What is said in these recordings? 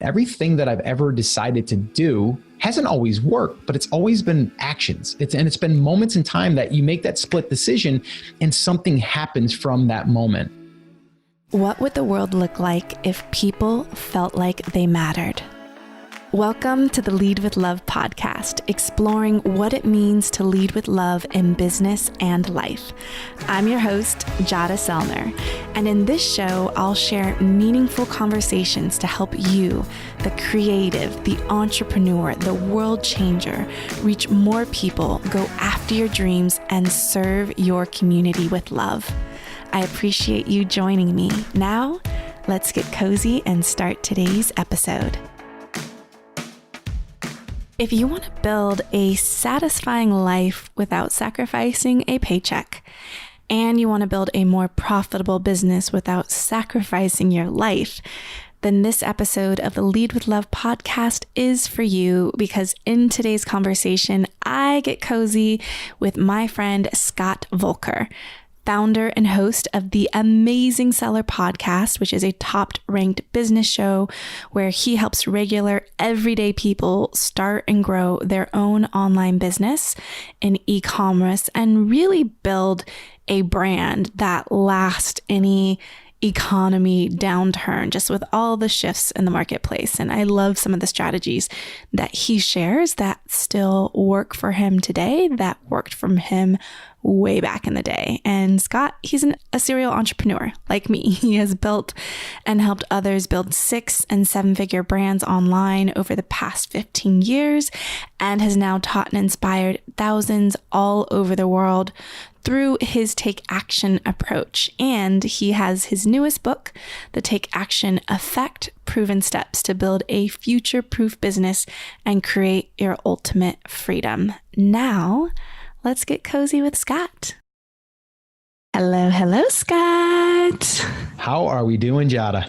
Everything that I've ever decided to do hasn't always worked, but it's always been actions. It's been moments in time that you make that split decision and something happens from that moment. What would the world look like if people felt like they mattered? Welcome to the Lead with Love podcast, exploring what it means to lead with love in business and life. I'm your host, Jada Selner, and in this show, I'll share meaningful conversations to help you, the creative, the entrepreneur, the world changer, reach more people, go after your dreams, and serve your community with love. I appreciate you joining me. Now, let's get cozy and start today's episode. If you want to build a satisfying life without sacrificing a paycheck, and you want to build a more profitable business without sacrificing your life, then this episode of the Lead with Love podcast is for you, because in today's conversation, I get cozy with my friend Scott Voelker, founder and host of the Amazing Seller podcast, which is a top-ranked business show where he helps regular, everyday people start and grow their own online business in e-commerce and really build a brand that lasts any economy downturn, just with all the shifts in the marketplace. And I love some of the strategies that he shares that still work for him today, that worked for him way back in the day. And Scott, he's a serial entrepreneur like me. He has built and helped others build 6- and 7-figure brands online over the past 15 years and has now taught and inspired thousands all over the world through his Take Action approach. And he has his newest book, The Take Action Effect: Proven Steps to Build a Future-Proof Business and Create Your Ultimate Freedom. Now, let's get cozy with Scott. Hello, Scott. How are we doing, Jada?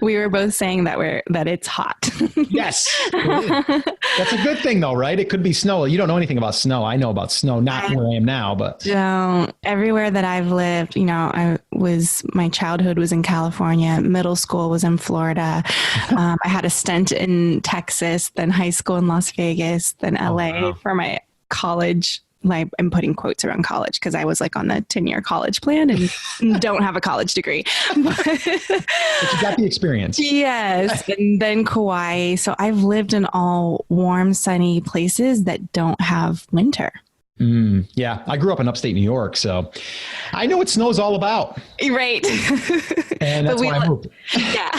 We were both saying that it's hot. Yes. That's a good thing though, right? It could be snow. You don't know anything about snow. I know about snow, not where I am now, but everywhere that I've lived, my childhood was in California. Middle school was in Florida. I had a stint in Texas, then high school in Las Vegas, then LA for my college. I'm putting quotes around college because I was on the 10-year college plan and don't have a college degree. But you got the experience. Yes. And then Kauai. So I've lived in all warm, sunny places that don't have winter. Yeah, I grew up in upstate New York, so I know what snow's all about. Right. And that's why I moved. Yeah.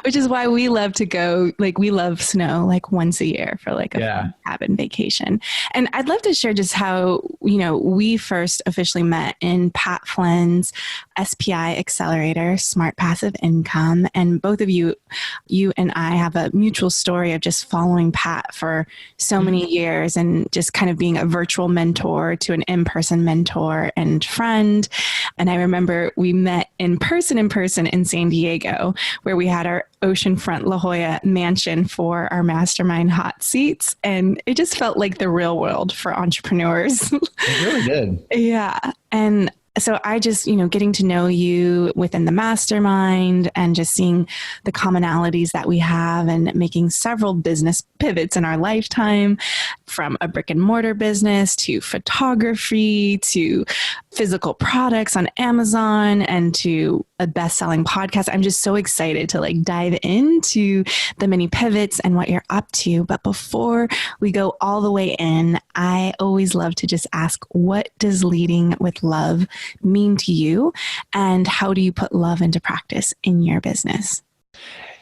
Which is why we love to go, we love snow once a year for a fun cabin vacation. And I'd love to share just how, we first officially met in Pat Flynn's SPI Accelerator, Smart Passive Income. And both of you and I have a mutual story of just following Pat for so many years and just kind of being a virtual mentor to an in-person mentor and friend. And I remember we met in person in San Diego, where we had our oceanfront La Jolla mansion for our mastermind hot seats. And it just felt like the real world for entrepreneurs. It really did. Yeah. And so I just, getting to know you within the mastermind and just seeing the commonalities that we have and making several business pivots in our lifetime, from a brick and mortar business to photography to physical products on Amazon and to a best-selling podcast. I'm just so excited to dive into the many pivots and what you're up to. But before we go all the way in, I always love to just ask, what does leading with love mean to you? And how do you put love into practice in your business?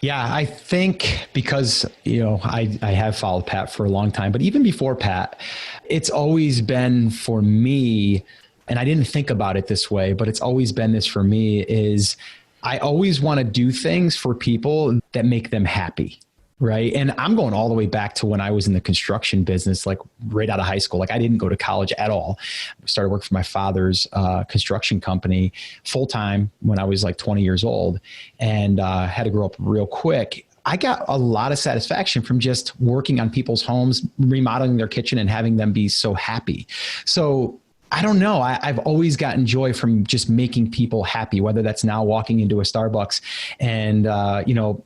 Yeah, I think because, I have followed Pat for a long time, but even before Pat, it's always been for me, and I didn't think about it this way, but it's always been this for me, is I always want to do things for people that make them happy. Right. And I'm going all the way back to when I was in the construction business, right out of high school. I didn't go to college at all. I started working for my father's construction company full time when I was 20 years old, and had to grow up real quick. I got a lot of satisfaction from just working on people's homes, remodeling their kitchen and having them be so happy. So I don't know. I've always gotten joy from just making people happy, whether that's now walking into a Starbucks and,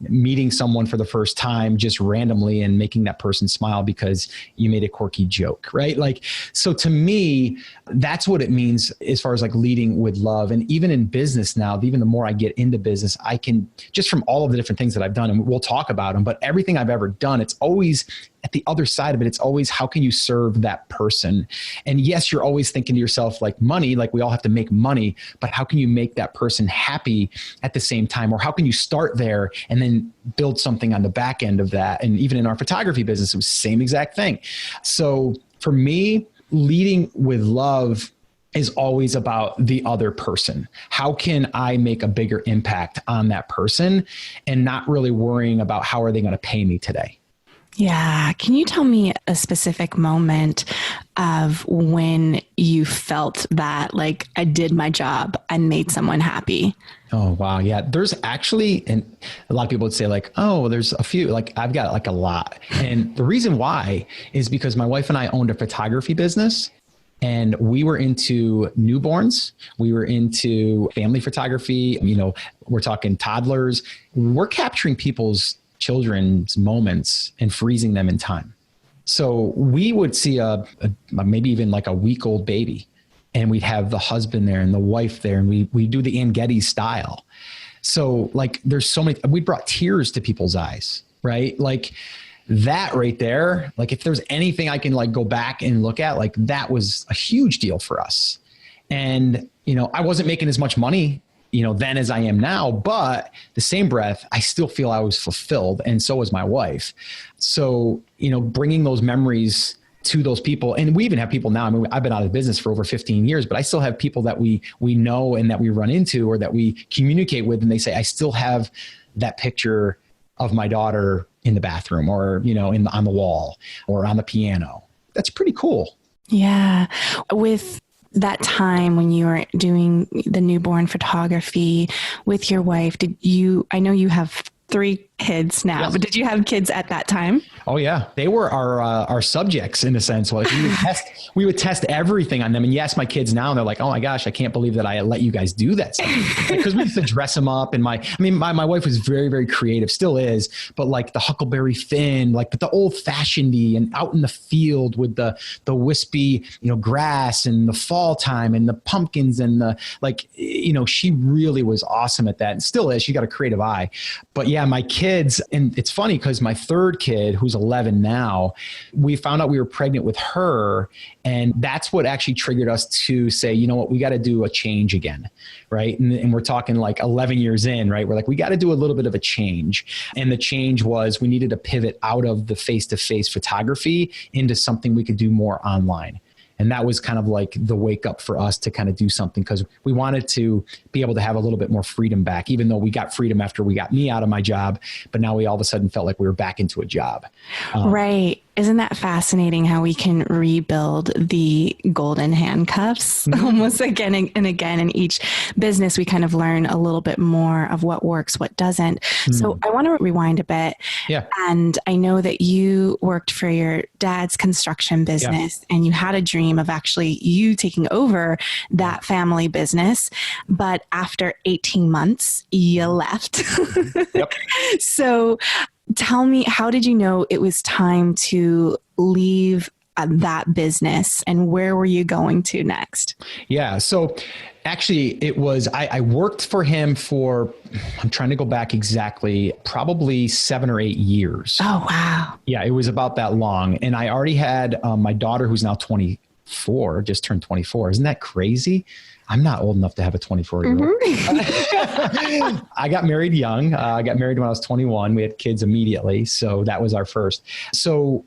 meeting someone for the first time just randomly and making that person smile because you made a quirky joke, right? Like, so to me, that's what it means as far as like leading with love. And even in business now, even the more I get into business, I can just from all of the different things that I've done, and we'll talk about them, but everything I've ever done, it's always at the other side of it, it's always how can you serve that person? And yes, you're always thinking to yourself like money, like we all have to make money, but how can you make that person happy at the same time? Or how can you start there and then build something on the back end of that? And even in our photography business, it was the same exact thing. So for me, leading with love is always about the other person. How can I make a bigger impact on that person and not really worrying about how are they going to pay me today? Yeah. Can you tell me a specific moment of when you felt that like I did my job and made someone happy? Oh, wow. Yeah. There's actually, and a lot of people would say like, oh, there's a few, like I've got like a lot. And the reason why is because my wife and I owned a photography business. And we were into newborns. We were into family photography. We're talking toddlers. We're capturing people's children's moments and freezing them in time. So we would see a maybe even like a week-old baby, and we'd have the husband there and the wife there, and we do the Ann Getty style. So like there's so many, we brought tears to people's eyes, right? Like that right there, like if there's anything I can like go back and look at, like that was a huge deal for us. And, I wasn't making as much money, then as I am now, but the same breath, I still feel I was fulfilled. And so was my wife. So, bringing those memories to those people. And we even have people now, I mean, I've been out of business for over 15 years, but I still have people that we know and that we run into or that we communicate with. And they say, I still have that picture of my daughter in the bathroom or, on the wall or on the piano. That's pretty cool. Yeah. With that time when you were doing the newborn photography with your wife, I know you have 3 kids now, yes. But did you have kids at that time? Oh yeah. They were our subjects in a sense. Like we would test everything on them. And yes, my kids now, they're like, oh my gosh, I can't believe that I let you guys do that stuff. Because we used to dress them up. And my wife was very, very creative, still is, but like the Huckleberry Finn, like the old fashionedy and out in the field with the wispy, grass and the fall time and the pumpkins and she really was awesome at that and still is. She got a creative eye. But yeah, my kids, and it's funny because my 3rd kid, who's 11 now, we found out we were pregnant with her. And that's what actually triggered us to say, you know what, we got to do a change again. Right. And we're talking like 11 years in, right? We're like, we got to do a little bit of a change. And the change was we needed to pivot out of the face-to-face photography into something we could do more online. And that was kind of like the wake up for us to kind of do something because we wanted to be able to have a little bit more freedom back, even though we got freedom after we got me out of my job. But now we all of a sudden felt like we were back into a job. Right. Isn't that fascinating how we can rebuild the golden handcuffs almost again and again in each business? We kind of learn a little bit more of what works, what doesn't. So I want to rewind a bit. Yeah. And I know that you worked for your dad's construction business and you had a dream of actually you taking over that family business. But after 18 months, you left. Yep. So tell me, how did you know it was time to leave that business and where were you going to next? Yeah. So actually it was, I worked for him for, I'm trying to go back exactly, probably 7 or 8 years. Oh, wow. Yeah. It was about that long. And I already had my daughter who's now 24, just turned 24. Isn't that crazy? I'm not old enough to have a 24-year-old. Mm-hmm. I got married young. I got married when I was 21. We had kids immediately. So that was our first. So,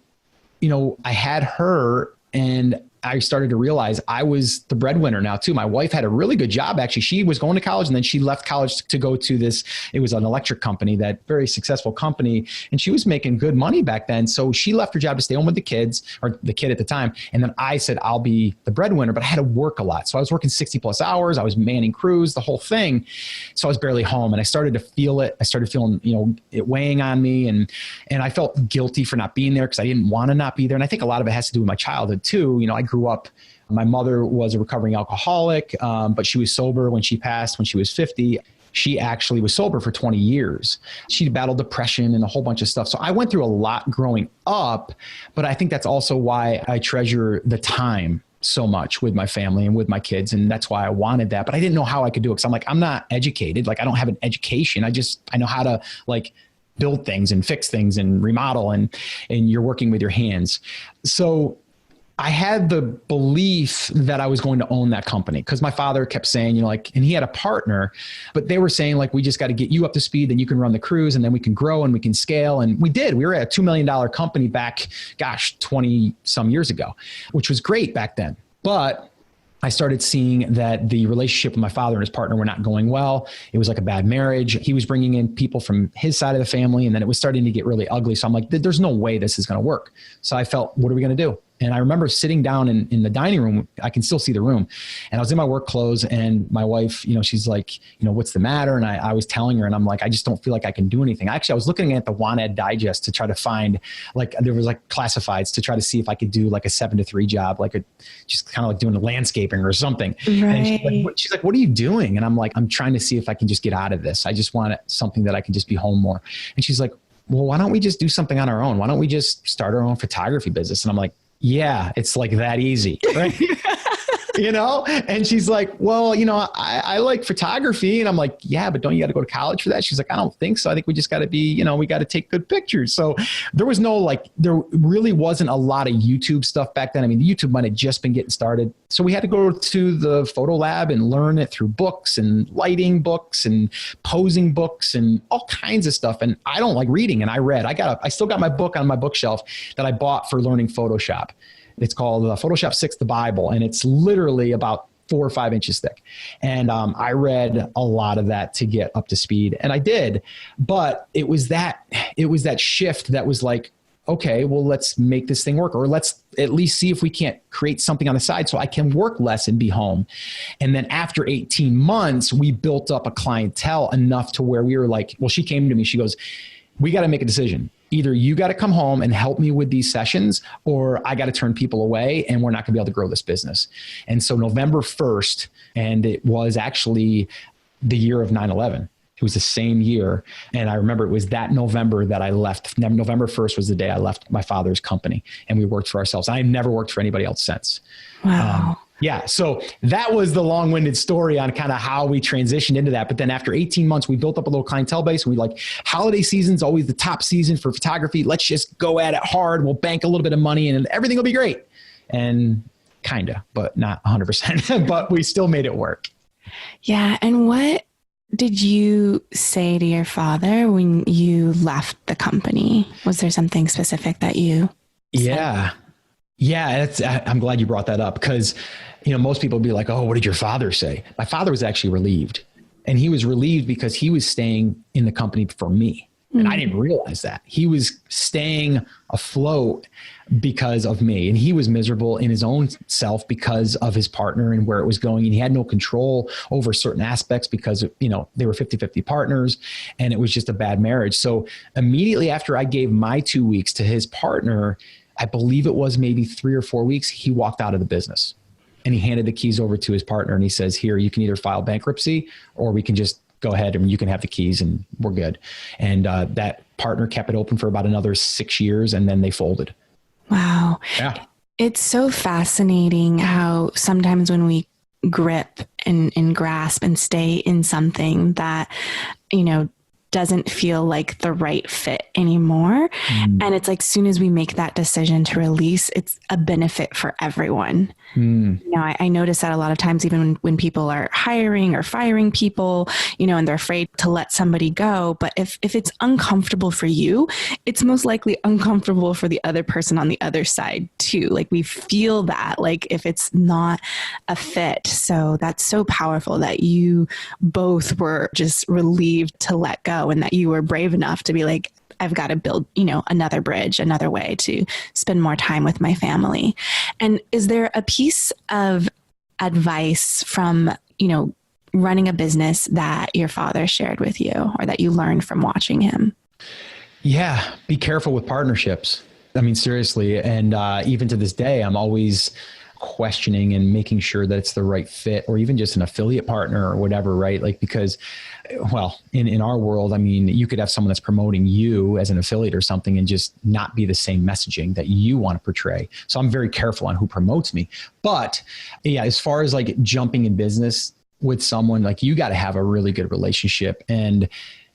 I had her and I started to realize I was the breadwinner now too. My wife had a really good job. Actually, she was going to college and then she left college to go to this. It was an electric company, that very successful company. And she was making good money back then. So she left her job to stay home with the kids, or the kid at the time. And then I said, I'll be the breadwinner, but I had to work a lot. So I was working 60 plus hours. I was manning crews, the whole thing. So I was barely home and I started to feel it. I started feeling, it weighing on me. And I felt guilty for not being there because I didn't want to not be there. And I think a lot of it has to do with my childhood too. I grew up My mother was a recovering alcoholic, but she was sober when she passed when she was 50. She actually was sober for 20 years. She battled depression and a whole bunch of stuff. So I went through a lot growing up, but I think that's also why I treasure the time so much with my family and with my kids. And that's why I wanted that, but I didn't know how I could do it. Cause I'm like, I'm not educated. Like I don't have an education. I know how to like build things and fix things and remodel and you're working with your hands. So I had the belief that I was going to own that company because my father kept saying, and he had a partner, but they were saying like, we just got to get you up to speed, then you can run the cruise and then we can grow and we can scale. And we did. We were at a $2 million company back, 20 some years ago, which was great back then. But I started seeing that the relationship with my father and his partner were not going well. It was like a bad marriage. He was bringing in people from his side of the family, and then it was starting to get really ugly. So I'm like, there's no way this is going to work. So I felt, what are we going to do? And I remember sitting down in the dining room. I can still see the room. And I was in my work clothes and my wife, she's like, what's the matter? And I was telling her and I'm like, I just don't feel like I can do anything. Actually, I was looking at the Want Digest to try to find there was classifieds to try to see if I could do like a 7 to 3 job, just kind of like doing the landscaping or something. Right. And she's like, what are you doing? And I'm like, I'm trying to see if I can just get out of this. I just want something that I can just be home more. And she's like, well, why don't we just do something on our own? Why don't we just start our own photography business? And I'm like, yeah, it's like that easy, right? And she's like, well, I like photography. And I'm like, yeah, but don't you got to go to college for that? She's like, I don't think so. I think we just got to be, we got to take good pictures. So there was there really wasn't a lot of YouTube stuff back then. I mean, YouTube might have just been getting started. So we had to go to the photo lab and learn it through books and lighting books and posing books and all kinds of stuff. And I don't like reading, and I read. I still got my book on my bookshelf that I bought for learning Photoshop. It's called Photoshop 6, the Bible, and it's literally about 4 or 5 inches thick. And I read a lot of that to get up to speed, and I did. But it was that shift that was like, okay, well, let's make this thing work, or let's at least see if we can't create something on the side so I can work less and be home. And then after 18 months, we built up a clientele enough to where we were like, well, she came to me, she goes, we got to make a decision. Either you got to come home and help me with these sessions, or I got to turn people away and we're not going to be able to grow this business. And so November 1st, and it was actually the year of 9/11. It was the same year. And I remember it was that November that I left. November 1st was the day I left my father's company and we worked for ourselves. I never worked for anybody else since. Wow. Yeah. So that was the long-winded story on kind of how we transitioned into that. But then after 18 months, we built up a little clientele base. We holiday season's always the top season for photography. Let's just go at it hard. We'll bank a little bit of money and everything will be great. And kinda, but not 100%, but we still made it work. Yeah. And what did you say to your father when you left the company? Was there something specific that you said? Yeah. I'm glad you brought that up because, most people would be like, oh, what did your father say? My father was actually relieved, and he was relieved because he was staying in the company for me. And I didn't realize that. He was staying afloat because of me. And he was miserable in his own self because of his partner and where it was going. And he had no control over certain aspects because, they were 50-50 partners and it was just a bad marriage. So immediately after I gave my 2 weeks to his partner, I believe it was maybe 3 or 4 weeks, he walked out of the business and he handed the keys over to his partner. And he says, here, you can either file bankruptcy or we can just go ahead and you can have the keys and we're good. And that partner kept it open for about another 6 years and then they folded. Wow. Yeah. It's so fascinating how sometimes when we grip and grasp and stay in something that, doesn't feel like the right fit anymore. And it's like, soon as we make that decision to release, it's a benefit for everyone. I notice that a lot of times, even when people are hiring or firing people, and they're afraid to let somebody go. But if it's uncomfortable for you, it's most likely uncomfortable for the other person on the other side too. Like we feel that, like if it's not a fit. So that's so powerful that you both were just relieved to let go and that you were brave enough to be like, I've got to build, another bridge, another way to spend more time with my family. And is there a piece of advice from, running a business that your father shared with you or that you learned from watching him? Yeah. Be careful with partnerships. I mean, seriously. And even to this day, I'm always questioning and making sure that it's the right fit, or even just an affiliate partner or whatever, right? Like, because, well, in our world, I mean, you could have someone that's promoting you as an affiliate or something and just not be the same messaging that you want to portray. So I'm very careful on who promotes me. But yeah, as far as like jumping in business with someone, like, you got to have a really good relationship, and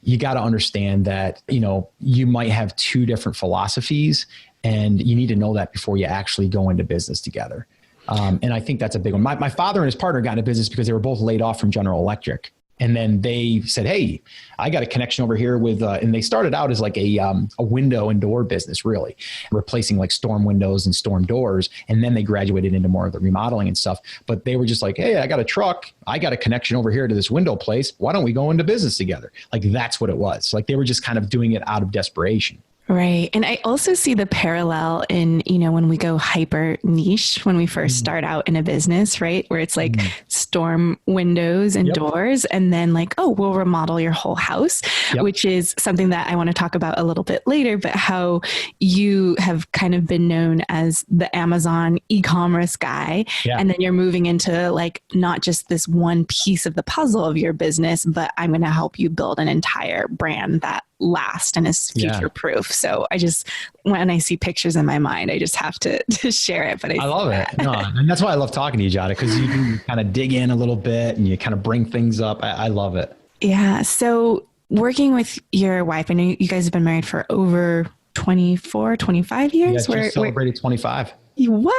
you got to understand that, you know, you might have two different philosophies, and you need to know that before you actually go into business together. And I think that's a big one. My father and his partner got into business because they were both laid off from General Electric. And then they said, hey, I got a connection over here with, and they started out as like a window and door business, really replacing like storm windows and storm doors. And then they graduated into more of the remodeling and stuff. But they were just like, hey, I got a truck. I got a connection over here to this window place. Why don't we go into business together? Like, that's what it was. Like, they were just kind of doing it out of desperation. Right. And I also see the parallel in, you know, when we go hyper niche, when we first start out in a business, right? Where it's like storm windows and doors, and then like, oh, we'll remodel your whole house, which is something that I want to talk about a little bit later, but how you have kind of been known as the Amazon e-commerce guy. And then you're moving into like, not just this one piece of the puzzle of your business, but I'm going to help you build an entire brand that last and is future proof. So I just, when I see pictures in my mind, I just have to share it. But I love it. No, and that's why I love talking to you, Jada, because you can kind of dig in a little bit and you kind of bring things up. I love it. Yeah. So working with your wife, I know you guys have been married for over 24, 25 years. Yeah, just celebrated 25. Wow.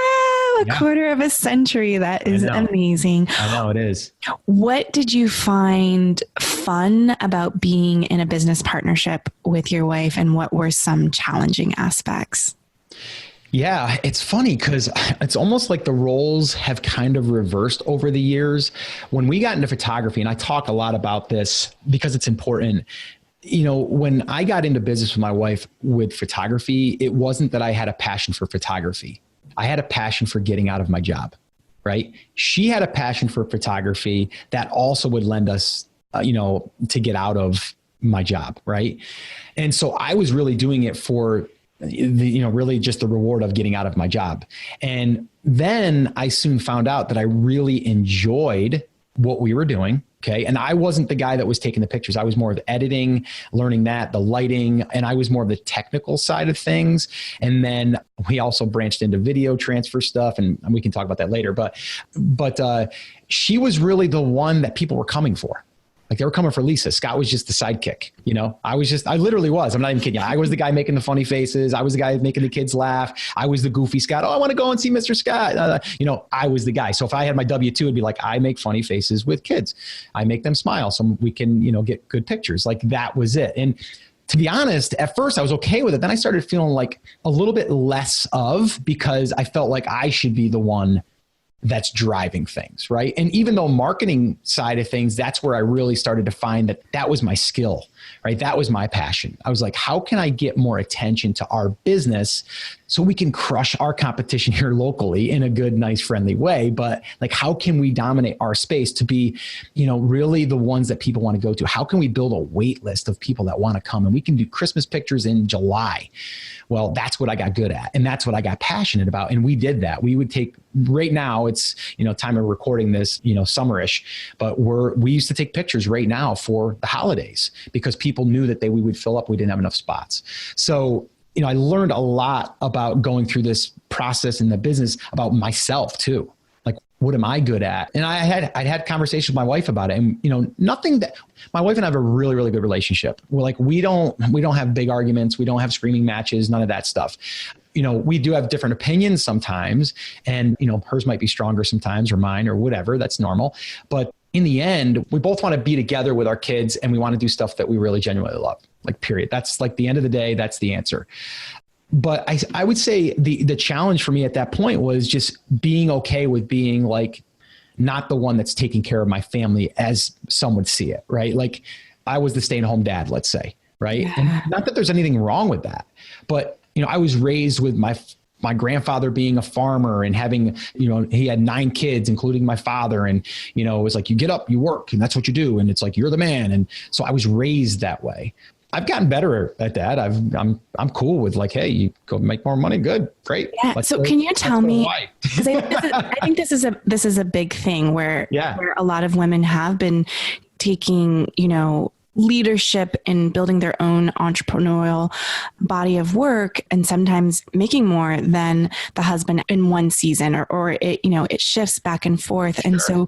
A quarter of a century. That is amazing. I know it is. What did you find fun about being in a business partnership with your wife, and what were some challenging aspects? Yeah, it's funny because it's almost like the roles have kind of reversed over the years. When we got into photography, and I talk a lot about this because it's important, you know, when I got into business with my wife with photography, it wasn't that I had a passion for photography. I had a passion for getting out of my job, right? She had a passion for photography that also would lend us, you know, to get out of my job, right? And so I was really doing it for the, you know, really just the reward of getting out of my job. And then I soon found out that I really enjoyed what we were doing. Okay. And I wasn't the guy that was taking the pictures. I was more of the editing, learning that, the lighting, and I was more of the technical side of things. And then we also branched into video transfer stuff, and we can talk about that later. But she was really the one that people were coming for. Like, they were coming for Lisa. Scott was just the sidekick. You know, I literally was. I'm not even kidding you. I was the guy making the funny faces. I was the guy making the kids laugh. I was the goofy Scott. Oh, I want to go and see Mr. Scott. You know, I was the guy. So if I had my W-2, it'd be like, I make funny faces with kids. I make them smile so we can, you know, get good pictures. Like, that was it. And to be honest, at first I was okay with it. Then I started feeling like a little bit less of, because I felt like I should be the one that's driving things, right? And even though marketing side of things, that's where I really started to find that was my skill, right? That was my passion. I was like, how can I get more attention to our business so we can crush our competition here locally in a good, nice, friendly way? But like, how can we dominate our space to be, you know, really the ones that people want to go to? How can we build a wait list of people that want to come? And we can do Christmas pictures in July. Well, that's what I got good at. And that's what I got passionate about. And we did that. We would take, right now it's, you know, time of recording this, you know, summerish, but we used to take pictures right now for the holidays because people knew that we would fill up. We didn't have enough spots. So, you know, I learned a lot about going through this process in the business about myself too. Like, what am I good at? And I'd had conversations with my wife about it, and, you know, my wife and I have a really, really good relationship. We're like, we don't have big arguments. We don't have screaming matches, none of that stuff. You know, we do have different opinions sometimes, and, you know, hers might be stronger sometimes, or mine, or whatever. That's normal. But in the end, we both want to be together with our kids, and we want to do stuff that we really genuinely love. Like, period. That's like the end of the day. That's the answer. But I would say the challenge for me at that point was just being okay with being like, not the one that's taking care of my family as some would see it, right? Like, I was the stay-at-home dad, let's say, right? Yeah. And not that there's anything wrong with that, but, you know, I was raised with my grandfather being a farmer and having, you know, he had 9 kids, including my father. And, you know, it was like, you get up, you work, and that's what you do. And it's like, you're the man. And so I was raised that way. I've gotten better at that. I'm cool with like, hey, you go make more money. Good. Great. Yeah. So can you tell me, because I think this is a big thing where a lot of women have been taking, leadership in building their own entrepreneurial body of work and sometimes making more than the husband in one season or it, it shifts back and forth. And so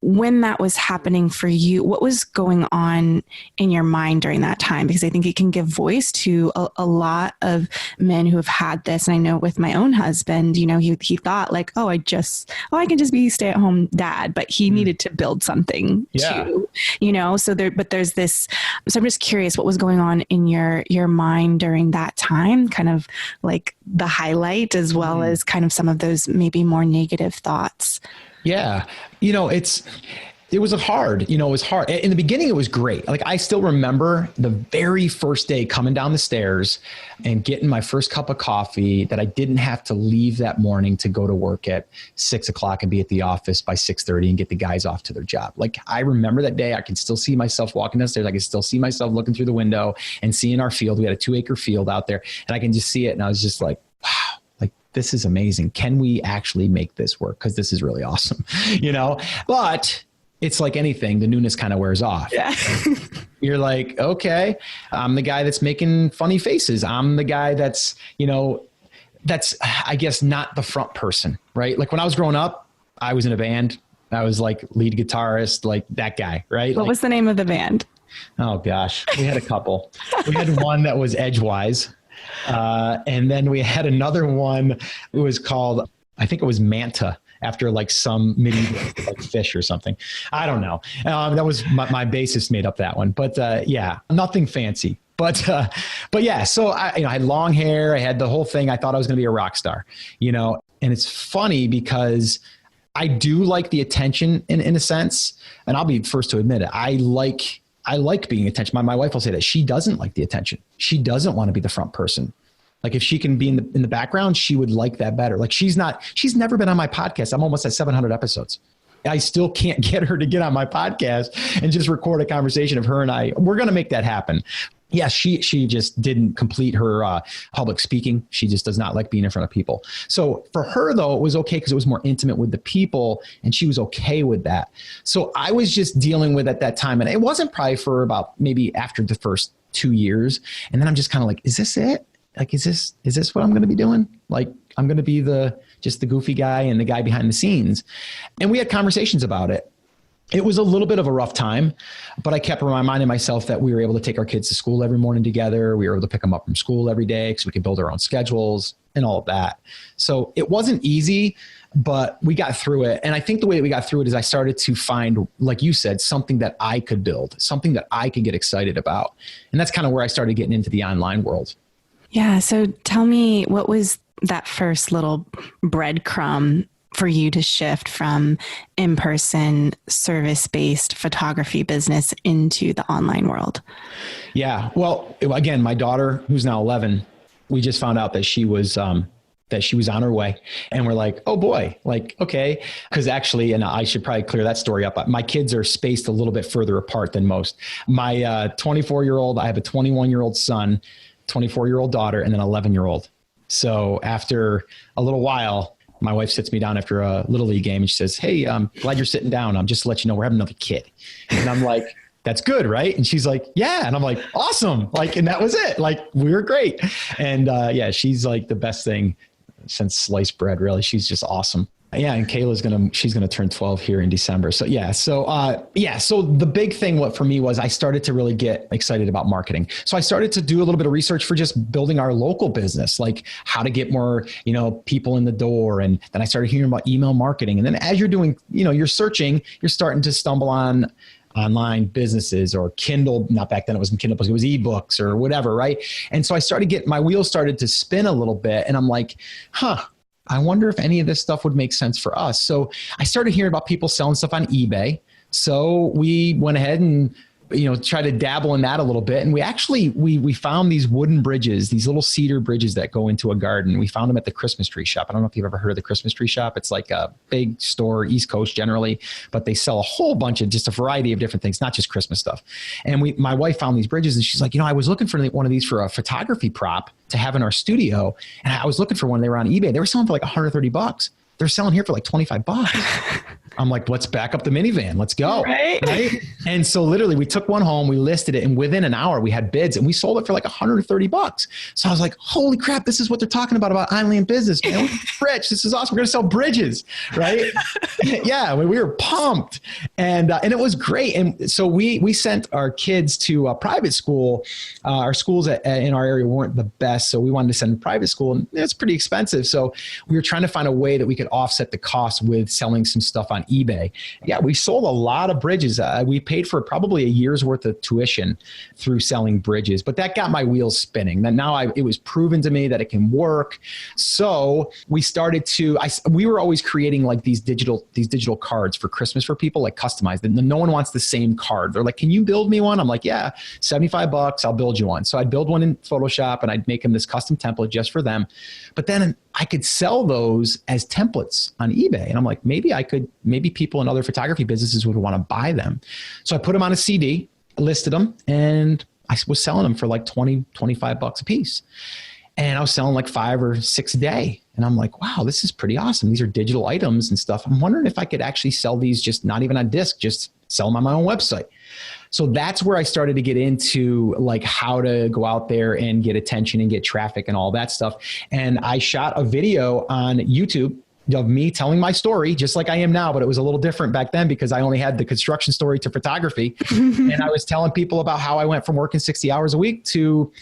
when that was happening for you, what was going on in your mind during that time? Because I think it can give voice to a lot of men who have had this. And I know with my own husband, he thought like, I can just be stay at home dad, but he needed to build something too, but there's this, so I'm just curious what was going on in your mind during that time, kind of like the highlight as well as kind of some of those maybe more negative thoughts. Yeah. It was hard, it was hard. In the beginning, it was great. Like I still remember the very first day coming down the stairs and getting my first cup of coffee that I didn't have to leave that morning to go to work at 6:00 and be at the office by 6:30 and get the guys off to their job. Like I remember that day. I can still see myself walking downstairs. I can still see myself looking through the window and seeing our field. We had a 2-acre field out there and I can just see it. And I was just like, wow. This is amazing. Can we actually make this work? Because this is really awesome, but it's like anything, the newness kind of wears off. Yeah. You're like, okay, I'm the guy that's making funny faces. I'm the guy that's, that's, I guess, not the front person, right? Like when I was growing up, I was in a band. I was like lead guitarist, like that guy, right? What was the name of the band? Oh gosh, we had a couple. We had one that was Edgewise. And then we had another one. It was called, I think it was Manta, after like some medieval like fish or something. I don't know. That was my bassist made up that one. But nothing fancy. But yeah. So I had long hair. I had the whole thing. I thought I was going to be a rock star. And it's funny because I do like the attention in a sense, and I'll be first to admit it. I like being attention. My wife will say that she doesn't like the attention. She doesn't want to be the front person. Like if she can be in the background, she would like that better. Like she's never been on my podcast. I'm almost at 700 episodes. I still can't get her to get on my podcast and just record a conversation of her and I. We're going to make that happen. Yeah, she just didn't complete her public speaking. She just does not like being in front of people. So for her, though, it was okay because it was more intimate with the people and she was okay with that. So I was just dealing with at that time. And it wasn't probably for about maybe after the first 2 years. And then I'm just kind of like, is this it? Like, is this what I'm going to be doing? Like, I'm going to be just the goofy guy and the guy behind the scenes. And we had conversations about it. It was a little bit of a rough time, but I kept reminding myself that we were able to take our kids to school every morning together. We were able to pick them up from school every day because we could build our own schedules and all of that. So it wasn't easy, but we got through it. And I think the way that we got through it is I started to find, like you said, something that I could build, something that I could get excited about. And that's kind of where I started getting into the online world. Yeah. So tell me, what was that first little breadcrumb for you to shift from in-person service-based photography business into the online world? Yeah. Well, again, my daughter, who's now 11, we just found out that she was on her way, and we're like, oh boy, like, okay. Cause actually, and I should probably clear that story up. My kids are spaced a little bit further apart than most. My 24-year-old, I have a 21-year-old son, 24-year-old daughter, and then 11-year-old. So after a little while, my wife sits me down after a Little League game and she says, hey, I'm glad you're sitting down. I'm just to let you know we're having another kid. And I'm like, that's good, right? And she's like, yeah. And I'm like, awesome. Like, and that was it. Like, we were great. And yeah, she's like the best thing since sliced bread, really. She's just awesome. Yeah. And Kayla's she's going to turn 12 here in December. So yeah. So the big thing for me was I started to really get excited about marketing. So I started to do a little bit of research for just building our local business, like how to get more, people in the door. And then I started hearing about email marketing. And then as you're doing, you're searching, you're starting to stumble on online businesses or Kindle. Not back then it was Kindle, it was ebooks or whatever. Right. And so I started my wheels started to spin a little bit and I'm like, I wonder if any of this stuff would make sense for us. So I started hearing about people selling stuff on eBay. So we went ahead and try to dabble in that a little bit. And we found these wooden bridges, these little cedar bridges that go into a garden. We found them at the Christmas tree shop. I don't know if you've ever heard of the Christmas tree shop. It's like a big store, East Coast generally, but they sell a whole bunch of just a variety of different things, not just Christmas stuff. And my wife found these bridges and she's like, I was looking for one of these for a photography prop to have in our studio. And I was looking for one. They were on eBay. They were selling for like $130. They're selling here for like $25. I'm like, let's back up the minivan. Let's go. Right? And so literally we took one home, we listed it, and within an hour we had bids and we sold it for like $130. So I was like, holy crap, this is what they're talking about Island Business, man. We're rich. This is awesome. We're going to sell bridges. Right. Yeah. We were pumped and it was great. And so we sent our kids to a private school. Our schools in our area weren't the best. So we wanted to send them to private school and it's pretty expensive. So we were trying to find a way that we could offset the cost with selling some stuff on eBay. Yeah, we sold a lot of bridges. We paid for probably a year's worth of tuition through selling bridges, but that got my wheels spinning. That now it was proven to me that it can work. So we started we were always creating like these digital cards for Christmas for people, like customized. And no one wants the same card. They're like, can you build me one? I'm like, yeah, $75, I'll build you one. So I'd build one in Photoshop and I'd make them this custom template just for them. But then I could sell those as templates on eBay. And I'm like, maybe people in other photography businesses would want to buy them. So I put them on a CD, listed them, and I was selling them for like $20-$25 a piece. And I was selling like 5 or 6 a day. And I'm like, wow, this is pretty awesome. These are digital items and stuff. I'm wondering if I could actually sell these just not even on disc, just sell them on my own website. So that's where I started to get into like how to go out there and get attention and get traffic and all that stuff. And I shot a video on YouTube of me telling my story just like I am now, but it was a little different back then because I only had the construction story to photography. And I was telling people about how I went from working 60 hours a week to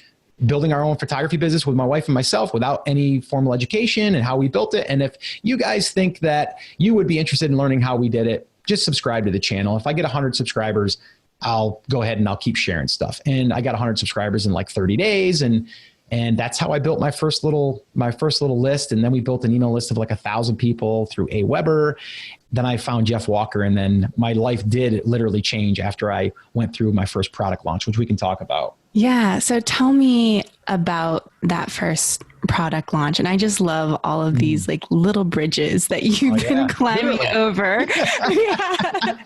building our own photography business with my wife and myself without any formal education and how we built it. And if you guys think that you would be interested in learning how we did it, just subscribe to the channel. If I get 100 subscribers, I'll go ahead and I'll keep sharing stuff. And I got 100 subscribers in like 30 days. And that's how I built my first little list. And then we built an email list of like 1,000 people through Aweber. Then I found Jeff Voelker, and then my life did literally change after I went through my first product launch, which we can talk about. Yeah. So tell me about that first product launch. And I just love all of these like little bridges that you've been climbing over to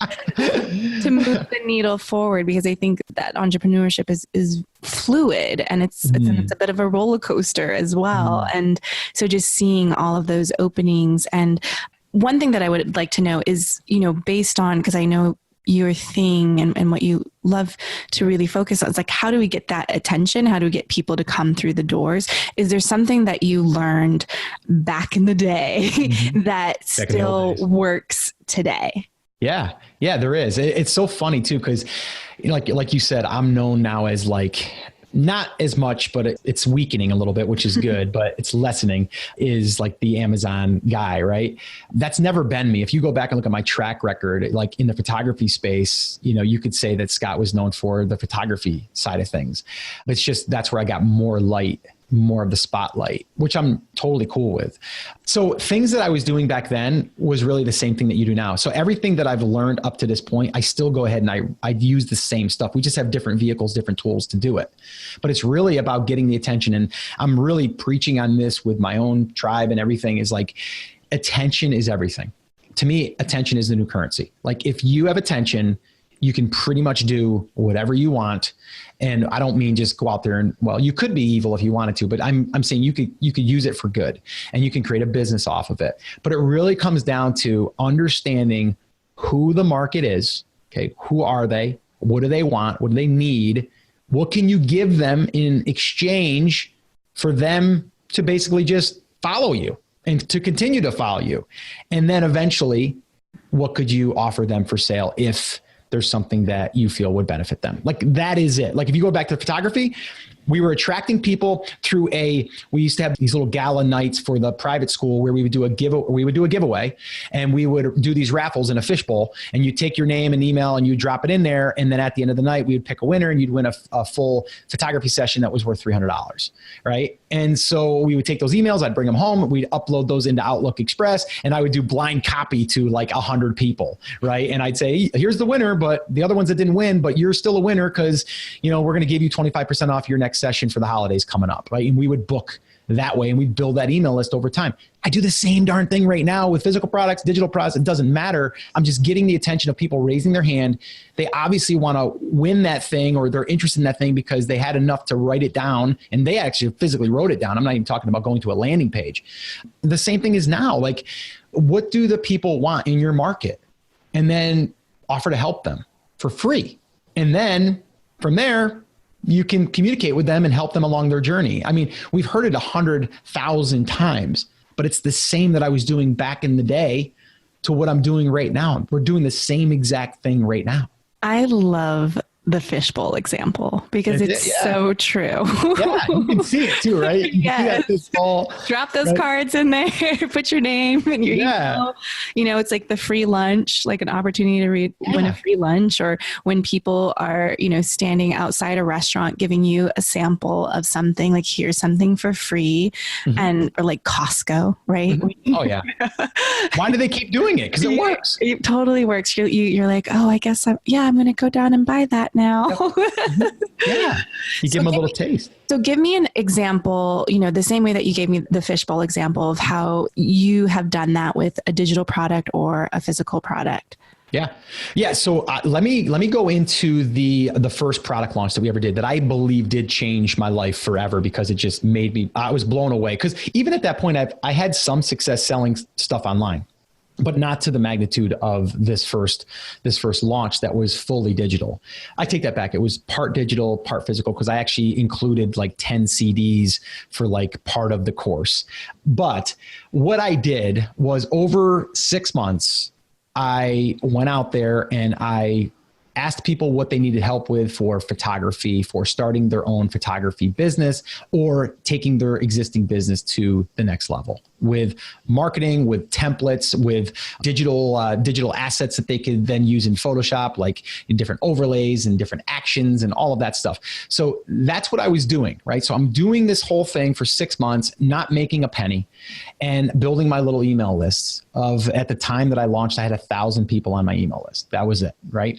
move the needle forward, because I think that entrepreneurship is fluid and it's a bit of a roller coaster as well. And so just seeing all of those openings. And one thing that I would like to know is, based on, because I know your thing and what you love to really focus on, it's like, how do we get that attention? How do we get people to come through the doors? Is there something that you learned back in the day that still works today? Yeah, there is. It's so funny too, because like you said, I'm known now as like, not as much, but it's weakening a little bit, which is good, but it's lessening, is like the Amazon guy, right? That's never been me. If you go back and look at my track record, like in the photography space, you could say that Scott was known for the photography side of things. It's just, that's where I got more of the spotlight, which I'm totally cool with. So things that I was doing back then was really the same thing that you do now. So everything that I've learned up to this point, I still go ahead and I use the same stuff. We just have different vehicles, different tools to do it. But it's really about getting the attention. And I'm really preaching on this with my own tribe and everything, is like, attention is everything. To me, attention is the new currency. Like if you have attention, you can pretty much do whatever you want. And I don't mean just go out there and, well, you could be evil if you wanted to, but I'm saying you could use it for good and you can create a business off of it. But it really comes down to understanding who the market is. Okay. Who are they? What do they want? What do they need? What can you give them in exchange for them to basically just follow you and to continue to follow you? And then eventually, what could you offer them for sale if there's something that you feel would benefit them? Like that is it. Like if you go back to photography, We were attracting people through we used to have these little gala nights for the private school where we would do a giveaway, and we would do these raffles in a fishbowl, and you take your name and email and you drop it in there. And then at the end of the night, we would pick a winner and you'd win a full photography session that was worth $300. Right. And so we would take those emails, I'd bring them home, we'd upload those into Outlook Express, and I would do blind copy to like 100 people. Right. And I'd say, here's the winner, but the other ones that didn't win, but you're still a winner because, we're going to give you 25% off your next session for the holidays coming up, right? And we would book that way, and we build that email list over time. I do the same darn thing right now with physical products, digital products. It doesn't matter. I'm just getting the attention of people raising their hand. They obviously want to win that thing, or they're interested in that thing because they had enough to write it down, and they actually physically wrote it down. I'm not even talking about going to a landing page. The same thing is now, like, what do the people want in your market? And then offer to help them for free. And then from there, you can communicate with them and help them along their journey. I mean, we've heard it 100,000 times, but it's the same that I was doing back in the day to what I'm doing right now. We're doing the same exact thing right now. I love the fishbowl example because it's so true. Yeah, you can see it too, right? You yes. see that fishbowl, drop those cards in there, put your name and your email. It's like the free lunch, like an opportunity to win a free lunch, or when people are, standing outside a restaurant giving you a sample of something, like here's something for free, or like Costco, right? Mm-hmm. Oh yeah. Why do they keep doing it? Because it works. It totally works. You're like, oh, I guess I'm going to go down and buy that now. Yeah. You give them a little taste. So give me an example, the same way that you gave me the fishbowl example of how you have done that with a digital product or a physical product. Yeah. Yeah. So let me go into the first product launch that we ever did that I believe did change my life forever, because it just made me, I was blown away. Because even at that point, I had some success selling stuff online, but not to the magnitude of this first launch that was fully digital. I take that back. It was part digital, part physical, because I actually included like 10 CDs for like part of the course. But what I did was, over 6 months, I went out there and I asked people what they needed help with for photography, for starting their own photography business, or taking their existing business to the next level, with marketing, with templates, with digital assets that they could then use in Photoshop, like in different overlays and different actions and all of that stuff. So that's what I was doing, right? So I'm doing this whole thing for 6 months, not making a penny, and building my little email lists of, at the time that I launched, I had 1,000 people on my email list. That was it, right?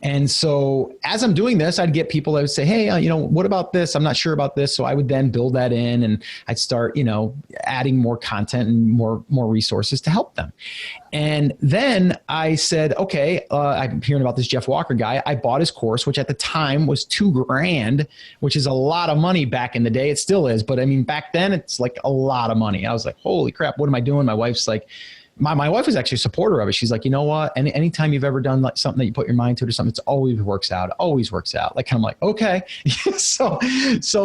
And so as I'm doing this, I'd get people that would say, hey, what about this? I'm not sure about this. So I would then build that in, and I'd start, adding more content and more resources to help them. And then I said, okay, I'm hearing about this Jeff Walker guy. I bought his course, which at the time was $2,000, which is a lot of money back in the day. It still is. But I mean, back then it's like a lot of money. I was like, holy crap, what am I doing? My wife's like, my wife was actually a supporter of it. She's like, you know what? Anytime you've ever done like something that you put your mind to or something, it's always works out. Like, I'm like, okay. So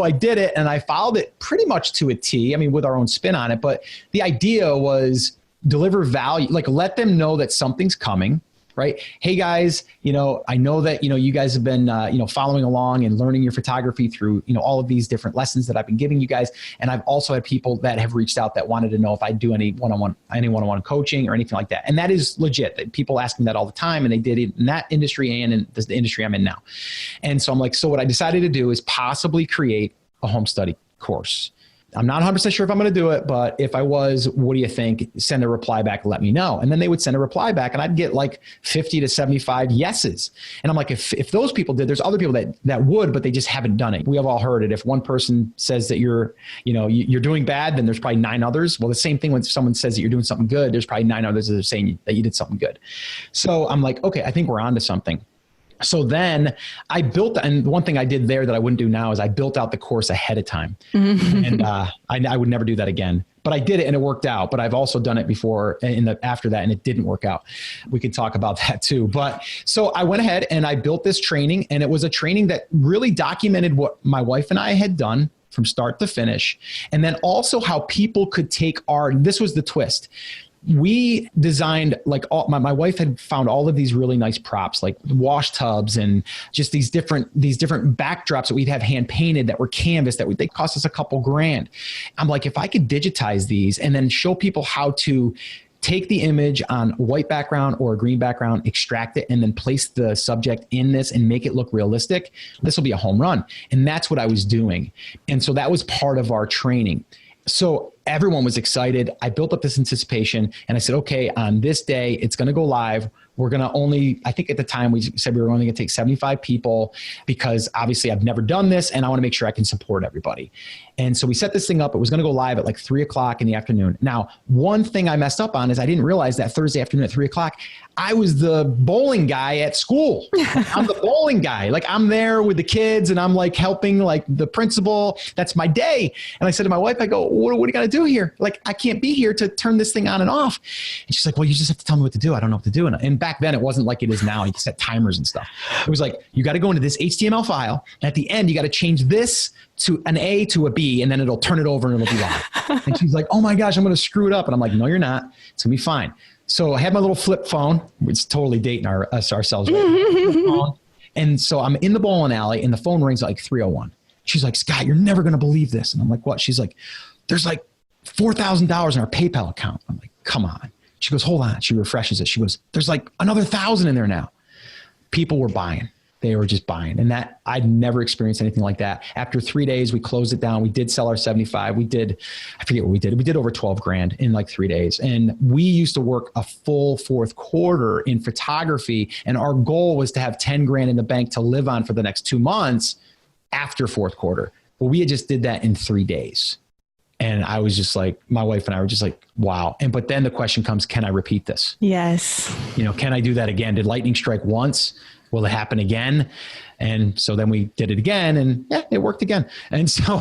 I did it, and I followed it pretty much to a T. I mean, with our own spin on it. But the idea was deliver value, like let them know that something's coming. Right? Hey guys, I know that, you guys have been, following along and learning your photography through, all of these different lessons that I've been giving you guys. And I've also had people that have reached out that wanted to know if I do any one-on-one coaching or anything like that. And that is legit. People ask me that all the time, and they did it in that industry and in the industry I'm in now. And so I'm like, so what I decided to do is possibly create a home study course. I'm not 100% sure if I'm going to do it, but if I was, what do you think? Send a reply back, let me know. And then they would send a reply back, and I'd get like 50 to 75 yeses. And I'm like, if those people did, there's other people that would, but they just haven't done it. We have all heard it. If one person says that you're doing bad, then there's probably 9 others. Well, the same thing when someone says that you're doing something good, there's probably 9 others that are saying that you did something good. So I'm like, okay, I think we're onto something. So then I built, and one thing I did there that I wouldn't do now is I built out the course ahead of time. And I would never do that again. But I did it and it worked out. But I've also done it before after that, and it didn't work out. We could talk about that too. But so I went ahead and I built this training, and it was a training that really documented what my wife and I had done from start to finish. And then also how people could take this was the twist. we designed like my wife had found all of these really nice props, like wash tubs and just these different backdrops that we'd have hand painted that were canvas they cost us a couple grand. I'm like, if I could digitize these and then show people how to take the image on a white background or a green background, extract it, and then place the subject in this and make it look realistic, this will be a home run. And that's what I was doing. And so that was part of our training. So everyone was excited. I built up this anticipation and I said, okay, on this day, it's going to go live. We're going to only, I think at the time we said we were only going to take 75 people because obviously I've never done this and I want to make sure I can support everybody. And so we set this thing up. It was going to go live at like 3:00 in the afternoon. Now, one thing I messed up on is I didn't realize that Thursday afternoon at 3:00, I was the bowling guy at school. I'm the bowling guy. Like I'm there with the kids and I'm like helping like the principal. That's my day. And I said to my wife, I go, what do you got to do here? Like, I can't be here to turn this thing on and off. And she's like, well, you just have to tell me what to do. I don't know what to do. And back then it wasn't like it is now. You set timers and stuff. It was like, you got to go into this HTML file. And at the end, you got to change this to an A to a B, and then it'll turn it over and it'll be live. And she's like, oh my gosh, I'm going to screw it up. And I'm like, no, you're not. It's going to be fine. So I had my little flip phone. It's totally dating ourselves. Right? And so I'm in the bowling alley and the phone rings at like 3:01. She's like, Scott, you're never going to believe this. And I'm like, what? She's like, there's like $4,000 in our PayPal account. I'm like, come on. She goes, hold on. She refreshes it. She goes, there's like another 1,000 in there now. People were buying. They were just buying. And that I'd never experienced anything like that. After 3 days, we closed it down. We did sell our 75. I forget what we did. We did over 12 grand in like 3 days. And we used to work a full fourth quarter in photography. And our goal was to have 10 grand in the bank to live on for the next 2 months after fourth quarter. Well, we had just did that in 3 days. And I was just like, my wife and I were just like, wow. But then the question comes, can I repeat this? Yes. Can I do that again? Did lightning strike once? Will it happen again? And so then we did it again and yeah, it worked again. And so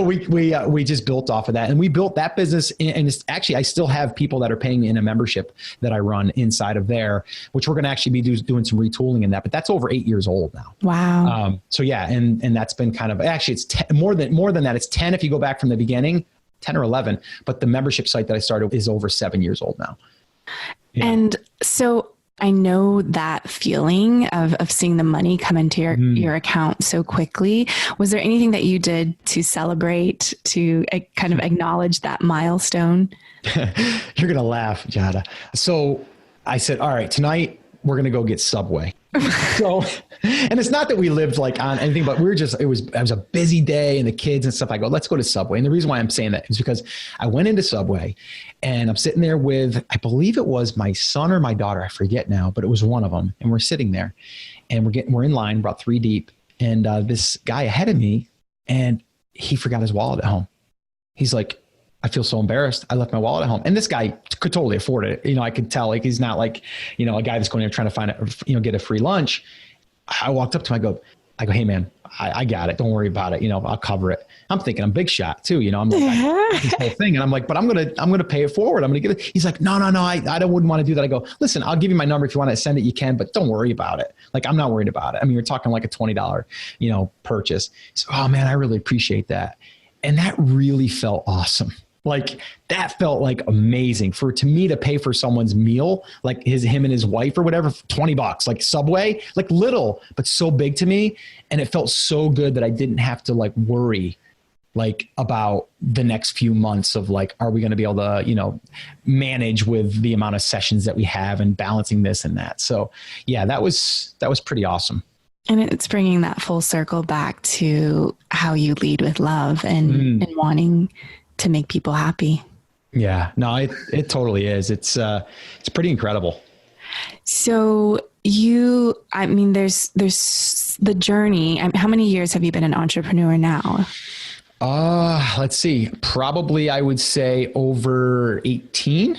we just built off of that and we built that business. And it's actually, I still have people that are paying me in a membership that I run inside of there, which we're going to actually be doing some retooling in that, but that's over 8 years old now. Wow. So yeah. And that's been kind of, actually it's more than that. It's 10 if you go back from the beginning, 10 or 11, but the membership site that I started is over 7 years old now. Yeah. And so I know that feeling of seeing the money come into your account so quickly. Was there anything that you did to celebrate, to kind of acknowledge that milestone? You're going to laugh, Jada. So I said, all right, tonight we're going to go get Subway. So, and it's not that we lived like on anything, but it was a busy day and the kids and stuff. I go, let's go to Subway. And the reason why I'm saying that is because I went into Subway and I'm sitting there with, I believe it was my son or my daughter. I forget now, but it was one of them. And we're sitting there and we're in line about 3 deep. And this guy ahead of me, and he forgot his wallet at home. He's like, I feel so embarrassed. I left my wallet at home. And this guy could totally afford it. I could tell like, he's not like, a guy that's going there trying to find get a free lunch. I walked up to him. I go, hey man, I got it. Don't worry about it. I'll cover it. I'm thinking I'm big shot too. I'm like, this whole thing. And I'm like, but I'm going to pay it forward. I'm going to give it. He's like, no, I wouldn't want to do that. I go, listen, I'll give you my number. If you want to send it, you can, but don't worry about it. Like, I'm not worried about it. I mean, you're talking like a $20, purchase. So, oh man, I really appreciate that. And that really felt awesome. Like that felt like amazing to me to pay for someone's meal, like him and his wife or whatever, $20, like Subway, like little, but so big to me. And it felt so good that I didn't have to like worry like about the next few months of like, are we going to be able to, manage with the amount of sessions that we have and balancing this and that. So yeah, that was pretty awesome. And it's bringing that full circle back to how you lead with love and wanting to make people happy. Yeah, no, it totally is. It's pretty incredible. So there's the journey. How many years have you been an entrepreneur now? Let's see. Probably I would say over 18.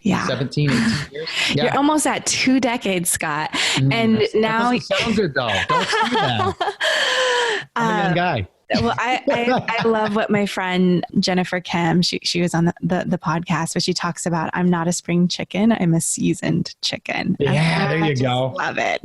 Yeah. 17, 18 years. Yeah. You're almost at 2 decades, Scott. And now that doesn't sound good though. Don't say that. I'm a young guy. Well, I love what my friend Jennifer Kim, she was on the podcast, but she talks about, I'm not a spring chicken, I'm a seasoned chicken. Yeah, there you go. Love it.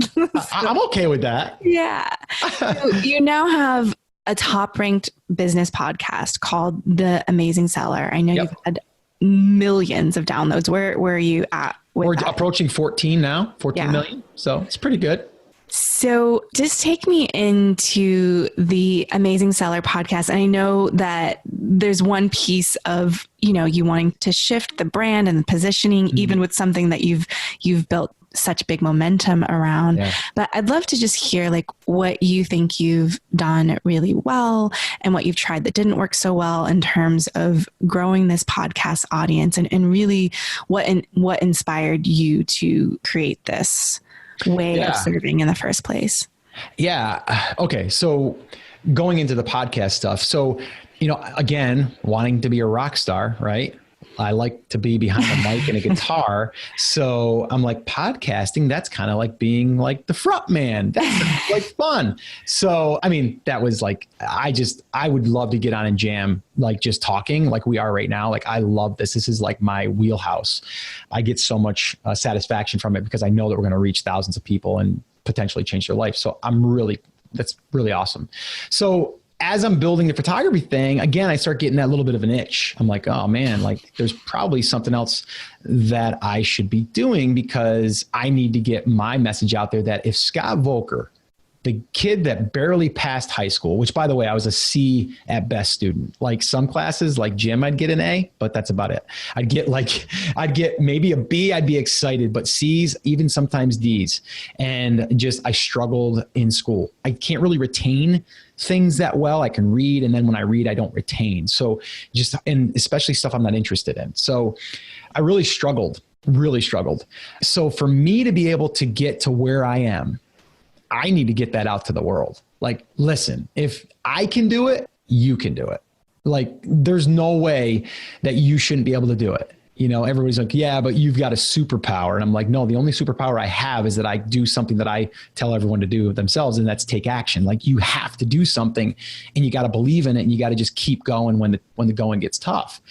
I'm okay with that. Yeah. So you now have a top ranked business podcast called The Amazing Seller. I know you've had millions of downloads. Where are you at with We're that? approaching 14 now, 14 million. So it's pretty good. So just take me into the Amazing Seller podcast. And I know that there's one piece of, you wanting to shift the brand and the positioning, even with something that you've built such big momentum around. Yeah. But I'd love to just hear like what you think you've done really well and what you've tried that didn't work so well in terms of growing this podcast audience, and really what inspired you to create this way of serving in the first place. Yeah. Okay. So going into the podcast stuff. So, again, wanting to be a rock star, right? I like to be behind a mic and a guitar. So I'm like, podcasting, that's kind of like being like the front man. That's like fun. So, I mean, that was like, I would love to get on and jam, like just talking like we are right now. Like, I love this. This is like my wheelhouse. I get so much satisfaction from it because I know that we're going to reach thousands of people and potentially change their life. So that's really awesome. So as I'm building the photography thing, again, I start getting that little bit of an itch. I'm like, oh man, like there's probably something else that I should be doing because I need to get my message out there that if Scott Voelker, the kid that barely passed high school, which by the way, I was a C at best student, like some classes like gym, I'd get an A, but that's about it. I'd get maybe a B, I'd be excited, but C's, even sometimes D's. And I struggled in school. I can't really retain things that well. I can read. And then when I read, I don't retain. So and especially stuff I'm not interested in. So I really struggled. So for me to be able to get to where I am, I need to get that out to the world. Like, listen, if I can do it, you can do it. Like, there's no way that you shouldn't be able to do it. Everybody's like, yeah, but you've got a superpower. And I'm like, no, the only superpower I have is that I do something that I tell everyone to do themselves. And that's take action. Like, you have to do something and you got to believe in it and you got to just keep going when the going gets tough.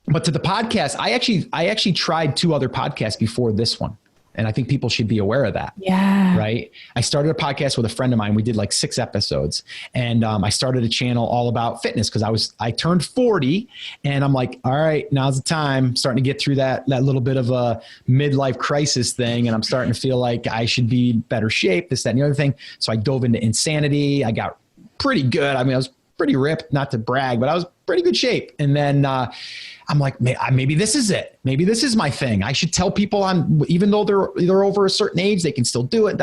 But to the podcast, I actually tried 2 other podcasts before this one. And I think people should be aware of that. Yeah. Right. I started a podcast with a friend of mine. We did like 6 episodes and I started a channel all about fitness because I turned 40 and I'm like, all right, now's the time. I'm starting to get through that little bit of a midlife crisis thing. And I'm starting to feel like I should be in better shape, this, that, and the other thing. So I dove into insanity. I got pretty good. I mean, I was pretty ripped, not to brag, but I was pretty good shape. And then I'm like, maybe this is it. Maybe this is my thing. I should tell people even though they're over a certain age, they can still do it.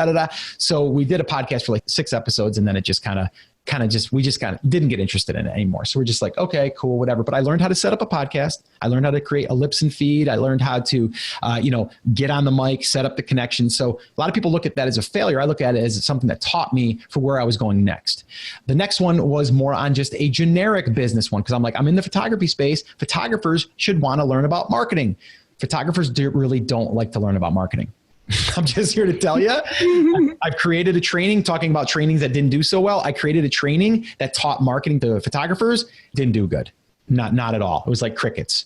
So we did a podcast for like 6 episodes and then it just we just didn't get interested in it anymore. So we're just like, okay, cool, whatever. But I learned how to set up a podcast. I learned how to create a Libsyn feed. I learned how to, get on the mic, set up the connection. So a lot of people look at that as a failure. I look at it as something that taught me for where I was going next. The next one was more on just a generic business one. Cause I'm like, I'm in the photography space. Photographers should want to learn about marketing. Photographers really don't like to learn about marketing. I'm just here to tell you, I've created a training talking about trainings that didn't do so well. I created a training that taught marketing to photographers. Didn't do good. Not at all. It was like crickets.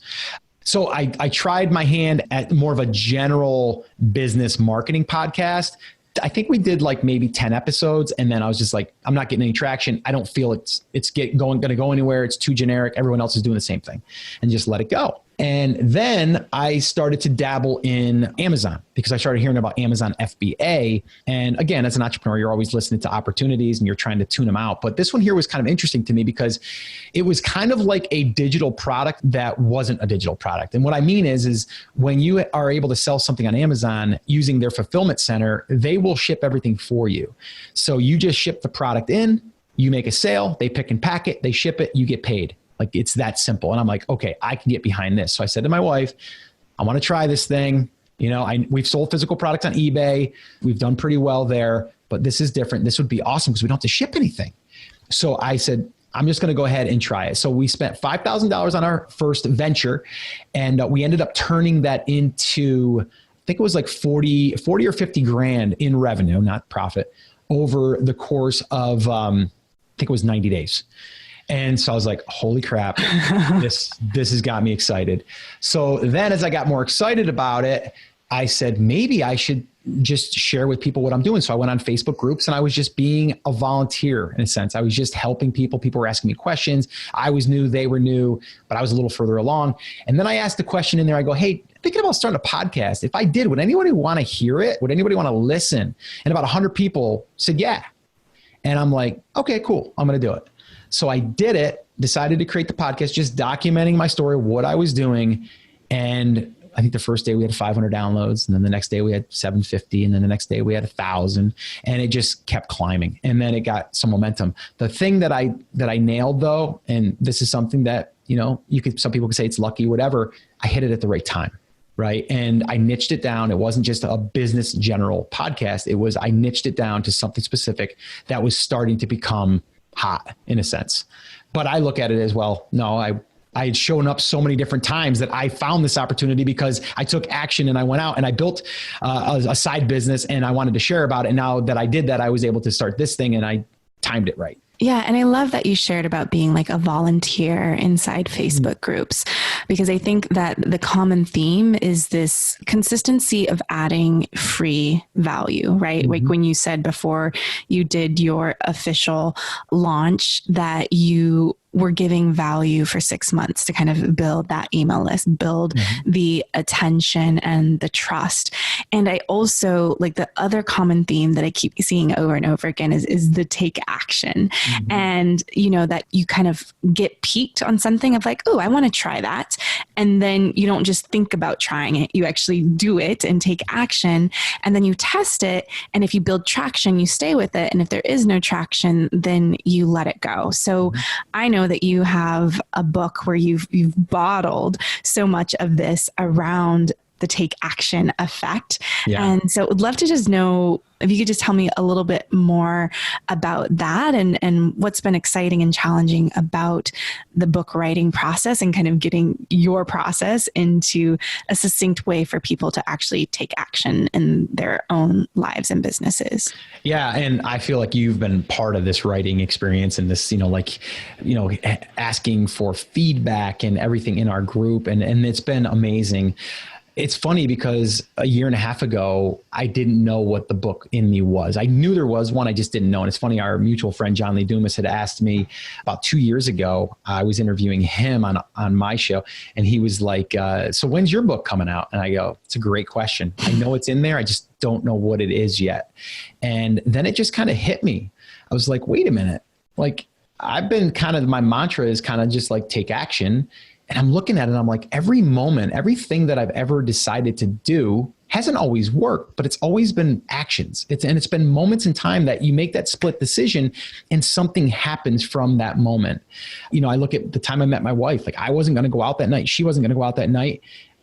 So I tried my hand at more of a general business marketing podcast. I think we did like maybe 10 episodes. And then I was just like, I'm not getting any traction. I don't feel it's going to go anywhere. It's too generic. Everyone else is doing the same thing, and just let it go. And then I started to dabble in Amazon because I started hearing about Amazon FBA. And again, as an entrepreneur, you're always listening to opportunities and you're trying to tune them out. But this one here was kind of interesting to me because it was kind of like a digital product that wasn't a digital product. And what I mean is when you are able to sell something on Amazon using their fulfillment center, they will ship everything for you. So you just ship the product in, you make a sale, they pick and pack it, they ship it, you get paid. Like, it's that simple. And I'm like, okay, I can get behind this. So I said to my wife, I want to try this thing. We've sold physical products on eBay. We've done pretty well there, but this is different. This would be awesome because we don't have to ship anything. So I said, I'm just going to go ahead and try it. So we spent $5,000 on our first venture, and we ended up turning that into, I think it was like 40 or 50 grand in revenue, not profit, over the course of, I think it was 90 days. And so I was like, holy crap, this has got me excited. So then as I got more excited about it, I said, maybe I should just share with people what I'm doing. So I went on Facebook groups and I was just being a volunteer in a sense. I was just helping people. People were asking me questions. I was new, they were new, but I was a little further along. And then I asked a question in there. I go, hey, thinking about starting a podcast. If I did, would anybody want to hear it? Would anybody want to listen? And about 100 people said, yeah. And I'm like, okay, cool. I'm going to do it. So I did it, decided to create the podcast, just documenting my story, what I was doing. And I think the first day we had 500 downloads, and then the next day we had 750, and then the next day we had 1,000, and it just kept climbing. And then it got some momentum. The thing that I nailed though, and this is something that, some people could say it's lucky, whatever, I hit it at the right time. Right. And I niched it down. It wasn't just a business general podcast. I niched it down to something specific that was starting to become hot in a sense. But I look at it as, well, no, I had shown up so many different times that I found this opportunity because I took action and I went out and I built a side business and I wanted to share about it. And now that I did that, I was able to start this thing and I timed it right. Yeah. And I love that you shared about being like a volunteer inside Facebook groups, because I think that the common theme is this consistency of adding free value, right? Like when you said before you did your official launch that you were giving value for 6 months to kind of build that email list, build the attention and the trust. And I also like the other common theme that I keep seeing over and over again is the take action. And, that you kind of get piqued on something of like, oh, I want to try that. And then you don't just think about trying it. You actually do it and take action. And then you test it. And if you build traction, you stay with it. And if there is no traction, then you let it go. So I know that you have a book where you've bottled so much of this around the take action effect. Yeah. And so would love to just know if you could just tell me a little bit more about that and what's been exciting and challenging about the book writing process and kind of getting your process into a succinct way for people to actually take action in their own lives and businesses. Yeah. And I feel like you've been part of this writing experience and this, asking for feedback and everything in our group. And it's been amazing. It's funny because a year and a half ago, I didn't know what the book in me was. I knew there was one, I just didn't know. And it's funny, our mutual friend, John Lee Dumas, had asked me about 2 years ago. I was interviewing him on my show and he was like, so when's your book coming out? And I go, it's a great question. I know it's in there. I just don't know what it is yet. And then it just kind of hit me. I was like, wait a minute. Like I've been my mantra is kind of just like take action. And I'm looking at it and I'm like, every moment, everything that I've ever decided to do hasn't always worked, but it's always been actions. It's been moments in time that you make that split decision and something happens from that moment. I look at the time I met my wife, like I wasn't going to go out that night. She wasn't going to go out that night.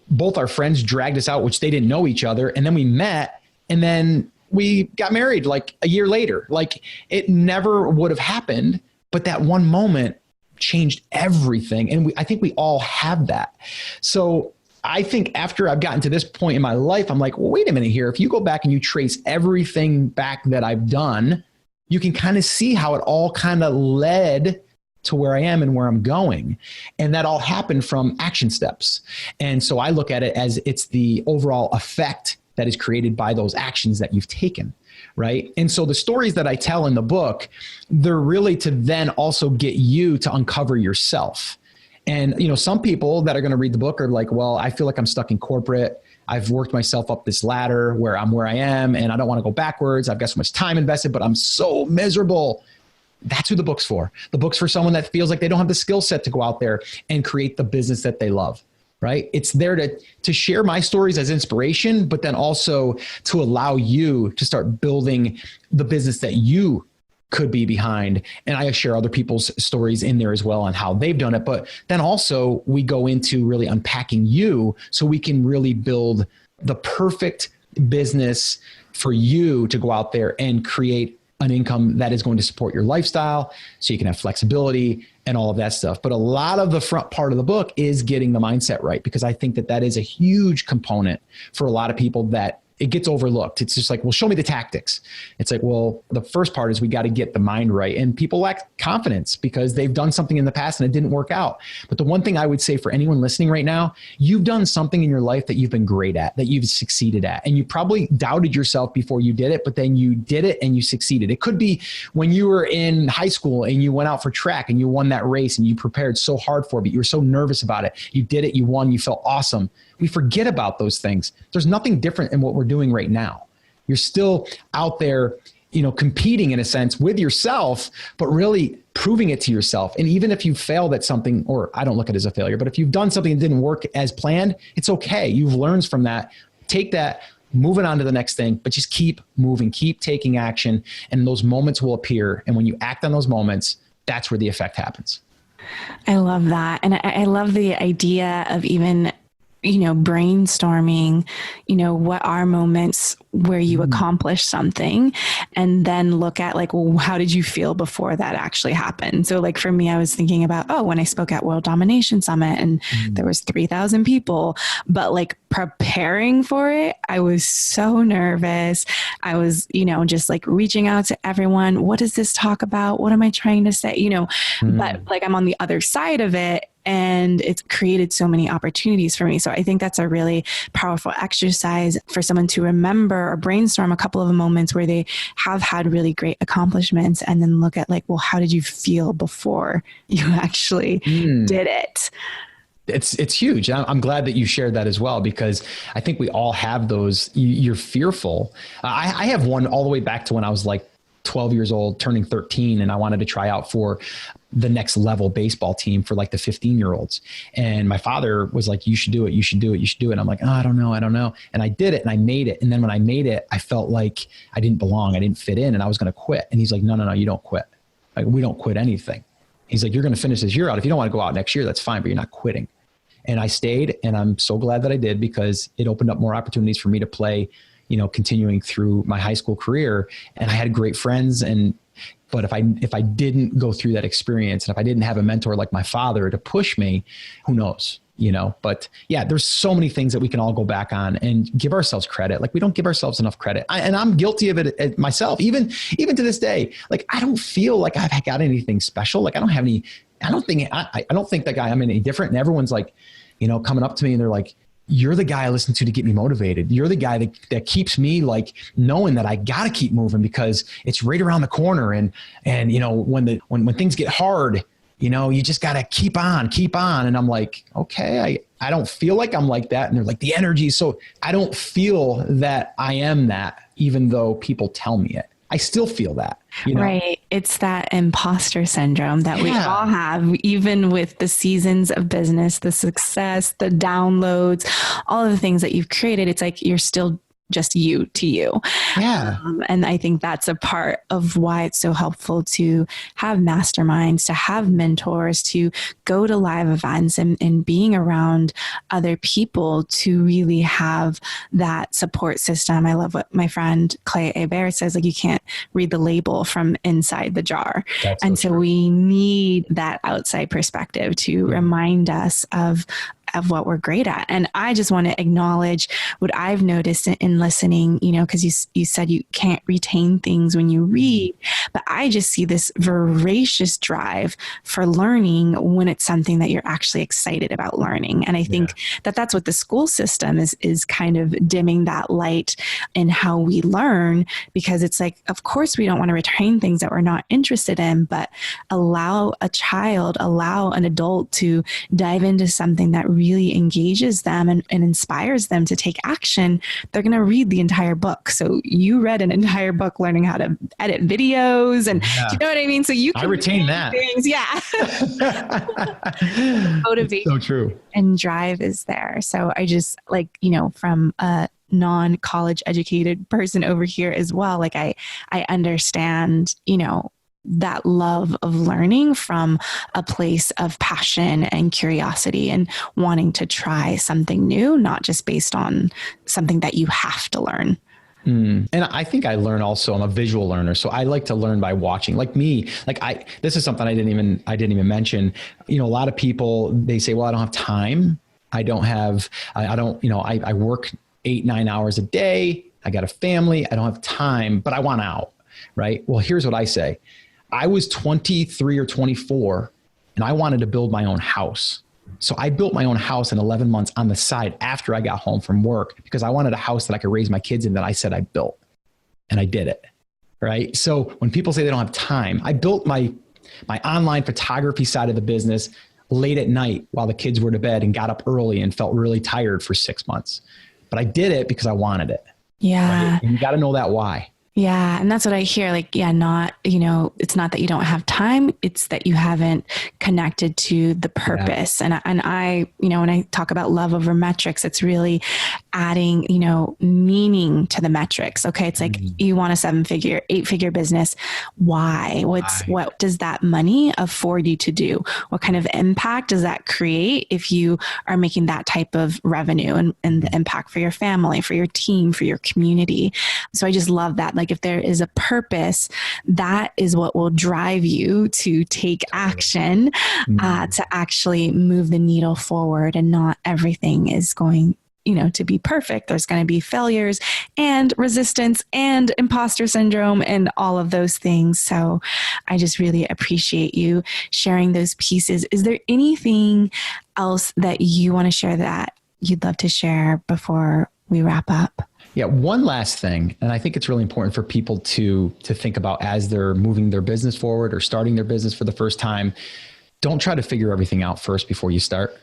Both our friends dragged us out, which they didn't know each other. And then we met and then we got married like a year later. Like it never would have happened, but that one moment changed everything. And I think we all have that. So I think after I've gotten to this point in my life, I'm like, well, wait a minute here. If you go back and you trace everything back that I've done, you can kind of see how it all kind of led to where I am and where I'm going. And that all happened from action steps. And so I look at it as it's the overall effect that is created by those actions that you've taken. Right. And so the stories that I tell in the book, they're really to then also get you to uncover yourself. And, some people that are going to read the book are like, well, I feel like I'm stuck in corporate. I've worked myself up this ladder where I'm where I am and I don't want to go backwards. I've got so much time invested, but I'm so miserable. That's who the book's for. The book's for someone that feels like they don't have the skill set to go out there and create the business that they love. Right? It's there to share my stories as inspiration, but then also to allow you to start building the business that you could be behind. And I share other people's stories in there as well on how they've done it. But then also we go into really unpacking you so we can really build the perfect business for you to go out there and create an income that is going to support your lifestyle so you can have flexibility and all of that stuff. But a lot of the front part of the book is getting the mindset right, because I think that is a huge component for a lot of people that it gets overlooked. It's just like, well, show me the tactics. It's like, well, the first part is we got to get the mind right. And people lack confidence because they've done something in the past and it didn't work out. But the one thing I would say for anyone listening right now, you've done something in your life that you've been great at, that you've succeeded at. And you probably doubted yourself before you did it, but then you did it and you succeeded. It could be when you were in high school and you went out for track and you won that race and you prepared so hard for it, but you were so nervous about it. You did it, you won, you felt awesome. We forget about those things. There's nothing different in what we're doing right now. You're still out there, competing in a sense with yourself, but really proving it to yourself. And even if you failed at something, or I don't look at it as a failure, but if you've done something that didn't work as planned, it's okay. You've learned from that. Take that, moving on to the next thing, but just keep moving, keep taking action, and those moments will appear. And when you act on those moments, that's where the effect happens. I love that. And I love the idea of even brainstorming, what are moments where you accomplish something, and then look at like, well, how did you feel before that actually happened? So like for me, I was thinking about, when I spoke at World Domination Summit and there was 3,000 people, but like preparing for it, I was so nervous. I was, just like reaching out to everyone. What does this talk about? What am I trying to say? But like I'm on the other side of it. And it's created so many opportunities for me. So I think that's a really powerful exercise for someone to remember or brainstorm a couple of moments where they have had really great accomplishments, and then look at like, well, how did you feel before you actually did it? It's huge. I'm glad that you shared that as well, because I think we all have those. You're fearful. I have one all the way back to when I was like 12 years old, turning 13, and I wanted to try out for the next level baseball team for like the 15-year-olds. And my father was like, you should do it. You should do it. You should do it. And I'm like, I don't know. And I did it and I made it. And then when I made it, I felt like I didn't belong. I didn't fit in and I was going to quit. And he's like, no, you don't quit. Like, we don't quit anything. He's like, you're going to finish this year out. If you don't want to go out next year, that's fine, but you're not quitting. And I stayed, and I'm so glad that I did, because it opened up more opportunities for me to play, continuing through my high school career. And I had great friends. But if I didn't go through that experience, and if I didn't have a mentor like my father to push me, who knows, but yeah, there's so many things that we can all go back on and give ourselves credit. Like, we don't give ourselves enough credit. And I'm guilty of it myself, even to this day. Like, I don't feel like I've got anything special. Like, I don't think that I'm any different. And everyone's like, coming up to me and they're like, you're the guy I listen to get me motivated. You're the guy that keeps me like knowing that I got to keep moving because it's right around the corner. And when things get hard, you just got to keep on. And I'm like, okay, I don't feel like I'm like that. And they're like, the energy. So I don't feel that I am that, even though people tell me it. I still feel that. Right. It's that imposter syndrome that we all have, even with the seasons of business, the success, the downloads, all of the things that you've created. It's like you're still just you to you. Yeah. And I think that's a part of why it's so helpful to have masterminds, to have mentors, to go to live events and being around other people to really have that support system. I love what my friend Clay Hebert says, like, you can't read the label from inside the jar. That's so we need that outside perspective to remind us of what we're great at. And I just want to acknowledge what I've noticed in listening, because you said you can't retain things when you read, but I just see this voracious drive for learning when it's something that you're actually excited about learning. And I think that's what the school system is kind of dimming that light in how we learn, because it's like, of course we don't want to retain things that we're not interested in, but allow an adult to dive into something that really engages them and inspires them to take action. They're going to read the entire book. So you read an entire book learning how to edit videos, and do you know what I mean? So you can retain that. Things. Yeah. Motivation so true. And drive is there. So I just from a non-college educated person over here as well, like I understand, that love of learning from a place of passion and curiosity and wanting to try something new, not just based on something that you have to learn. And I think I learn also, I'm a visual learner. So I like to learn by watching. Like me, this is something I didn't even mention. A lot of people, they say, well, I don't have time. I work 8-9 hours a day. I got a family. I don't have time, but I want out. Right. Well, here's what I say. I was 23 or 24 and I wanted to build my own house. So I built my own house in 11 months on the side after I got home from work because I wanted a house that I could raise my kids in that I said I built, and I did it. Right. So when people say they don't have time, I built my online photography side of the business late at night while the kids were to bed and got up early and felt really tired for 6 months. But I did it because I wanted it. Yeah. Right? And you got to know that why. Yeah. And that's what I hear. Like, yeah, not, it's not that you don't have time. It's that you haven't connected to the purpose. Yeah. And I, when I talk about love over metrics, it's really adding, meaning to the metrics. Okay. It's like you want a 7-figure, 8-figure business. Why? What does that money afford you to do? What kind of impact does that create if you are making that type of revenue and the impact for your family, for your team, for your community? So I just love that. Like, if there is a purpose, that is what will drive you to take action, to actually move the needle forward, and not everything is going, to be perfect. There's going to be failures and resistance and imposter syndrome and all of those things. So I just really appreciate you sharing those pieces. Is there anything else that you want to share that you'd love to share before we wrap up? Yeah. One last thing. And I think it's really important for people to think about as they're moving their business forward or starting their business for the first time. Don't try to figure everything out first before you start,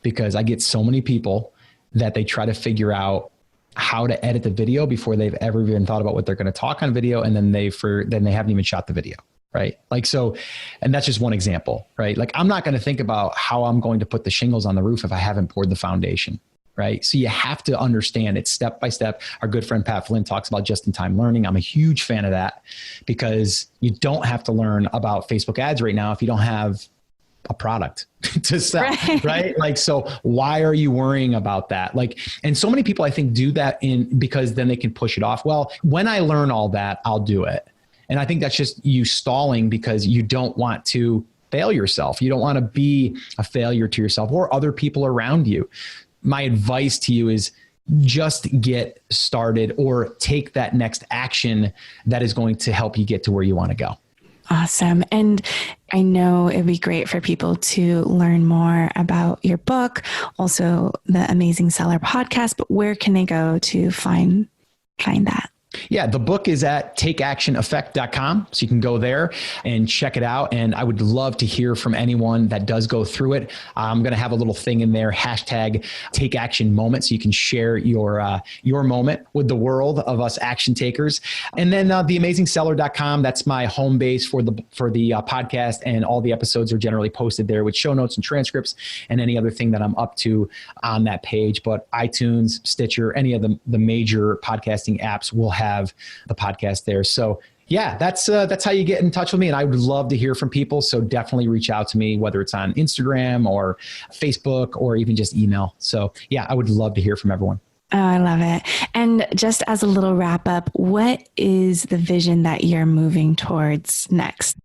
because I get so many people that they try to figure out how to edit the video before they've ever even thought about what they're going to talk on video. And then they haven't even shot the video. Right. Like, so, and that's just one example, right? Like, I'm not going to think about how I'm going to put the shingles on the roof if I haven't poured the foundation. Right. So you have to understand it step by step. Our good friend Pat Flynn talks about just-in-time learning. I'm a huge fan of that, because you don't have to learn about Facebook ads right now if you don't have a product to sell. Right. Like, so why are you worrying about that? Like, and so many people, I think, do that because then they can push it off. Well, when I learn all that, I'll do it. And I think that's just you stalling because you don't want to fail yourself. You don't want to be a failure to yourself or other people around you. My advice to you is just get started, or take that next action that is going to help you get to where you want to go. Awesome. And I know it'd be great for people to learn more about your book, also the Amazing Seller podcast, but where can they go to find that? Yeah, the book is at takeactioneffect.com. So you can go there and check it out. And I would love to hear from anyone that does go through it. I'm going to have a little thing in there, #TakeActionMoment. So you can share your moment with the world of us action takers. And then theamazingseller.com. That's my home base for the podcast. And all the episodes are generally posted there with show notes and transcripts and any other thing that I'm up to on that page. But iTunes, Stitcher, any of the major podcasting apps will have the podcast there. So yeah, that's how you get in touch with me. And I would love to hear from people. So definitely reach out to me, whether it's on Instagram or Facebook or even just email. So yeah, I would love to hear from everyone. Oh, I love it. And just as a little wrap up, what is the vision that you're moving towards next?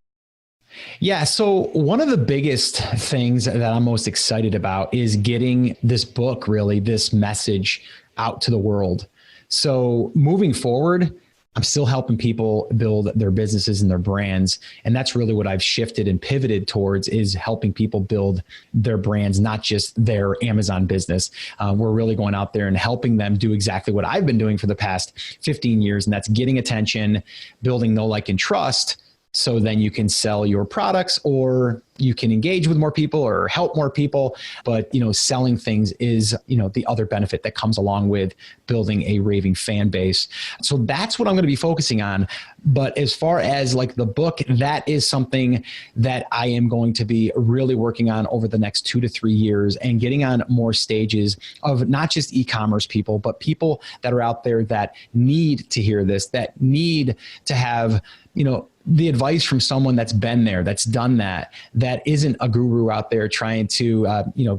Yeah. So one of the biggest things that I'm most excited about is getting this book, really, this message out to the world. So moving forward, I'm still helping people build their businesses and their brands. And that's really what I've shifted and pivoted towards, is helping people build their brands, not just their Amazon business. We're really going out there and helping them do exactly what I've been doing for the past 15 years. And that's getting attention, building know, like, and trust. So then you can sell your products, or you can engage with more people or help more people. But, selling things is, the other benefit that comes along with building a raving fan base. So that's what I'm going to be focusing on. But as far as like the book, that is something that I am going to be really working on over the next 2 to 3 years, and getting on more stages of not just e-commerce people, but people that are out there that need to hear this, that need to have, the advice from someone that's been there, that's done that isn't a guru out there trying to,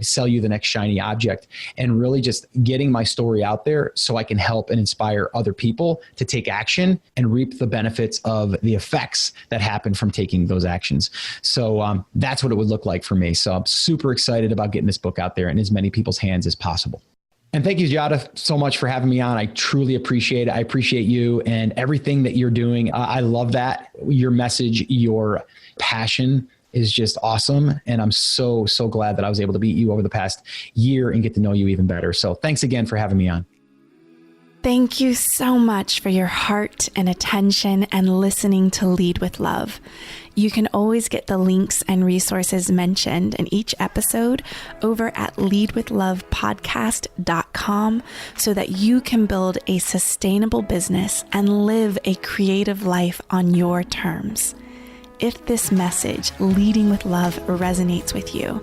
sell you the next shiny object, and really just getting my story out there so I can help and inspire other people to take action and reap the benefits of the effects that happen from taking those actions. So that's what it would look like for me. So I'm super excited about getting this book out there in as many people's hands as possible. And thank you, Jada, so much for having me on. I truly appreciate it. I appreciate you and everything that you're doing. I love that. Your message, your passion is just awesome. And I'm so glad that I was able to meet you over the past year and get to know you even better. So thanks again for having me on. Thank you so much for your heart and attention and listening to Lead with Love. You can always get the links and resources mentioned in each episode over at leadwithlovepodcast.com so that you can build a sustainable business and live a creative life on your terms. If this message, Leading with Love, resonates with you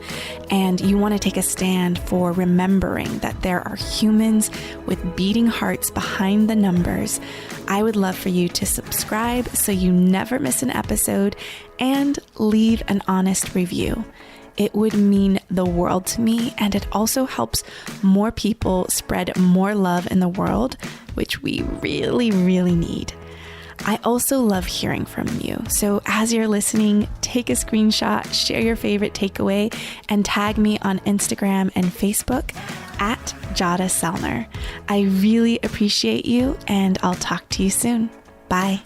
and you want to take a stand for remembering that there are humans with beating hearts behind the numbers, I would love for you to subscribe so you never miss an episode and leave an honest review. It would mean the world to me, and it also helps more people spread more love in the world, which we really need. I also love hearing from you. So as you're listening, take a screenshot, share your favorite takeaway, and tag me on Instagram and Facebook at Jada Selner. I really appreciate you, and I'll talk to you soon. Bye.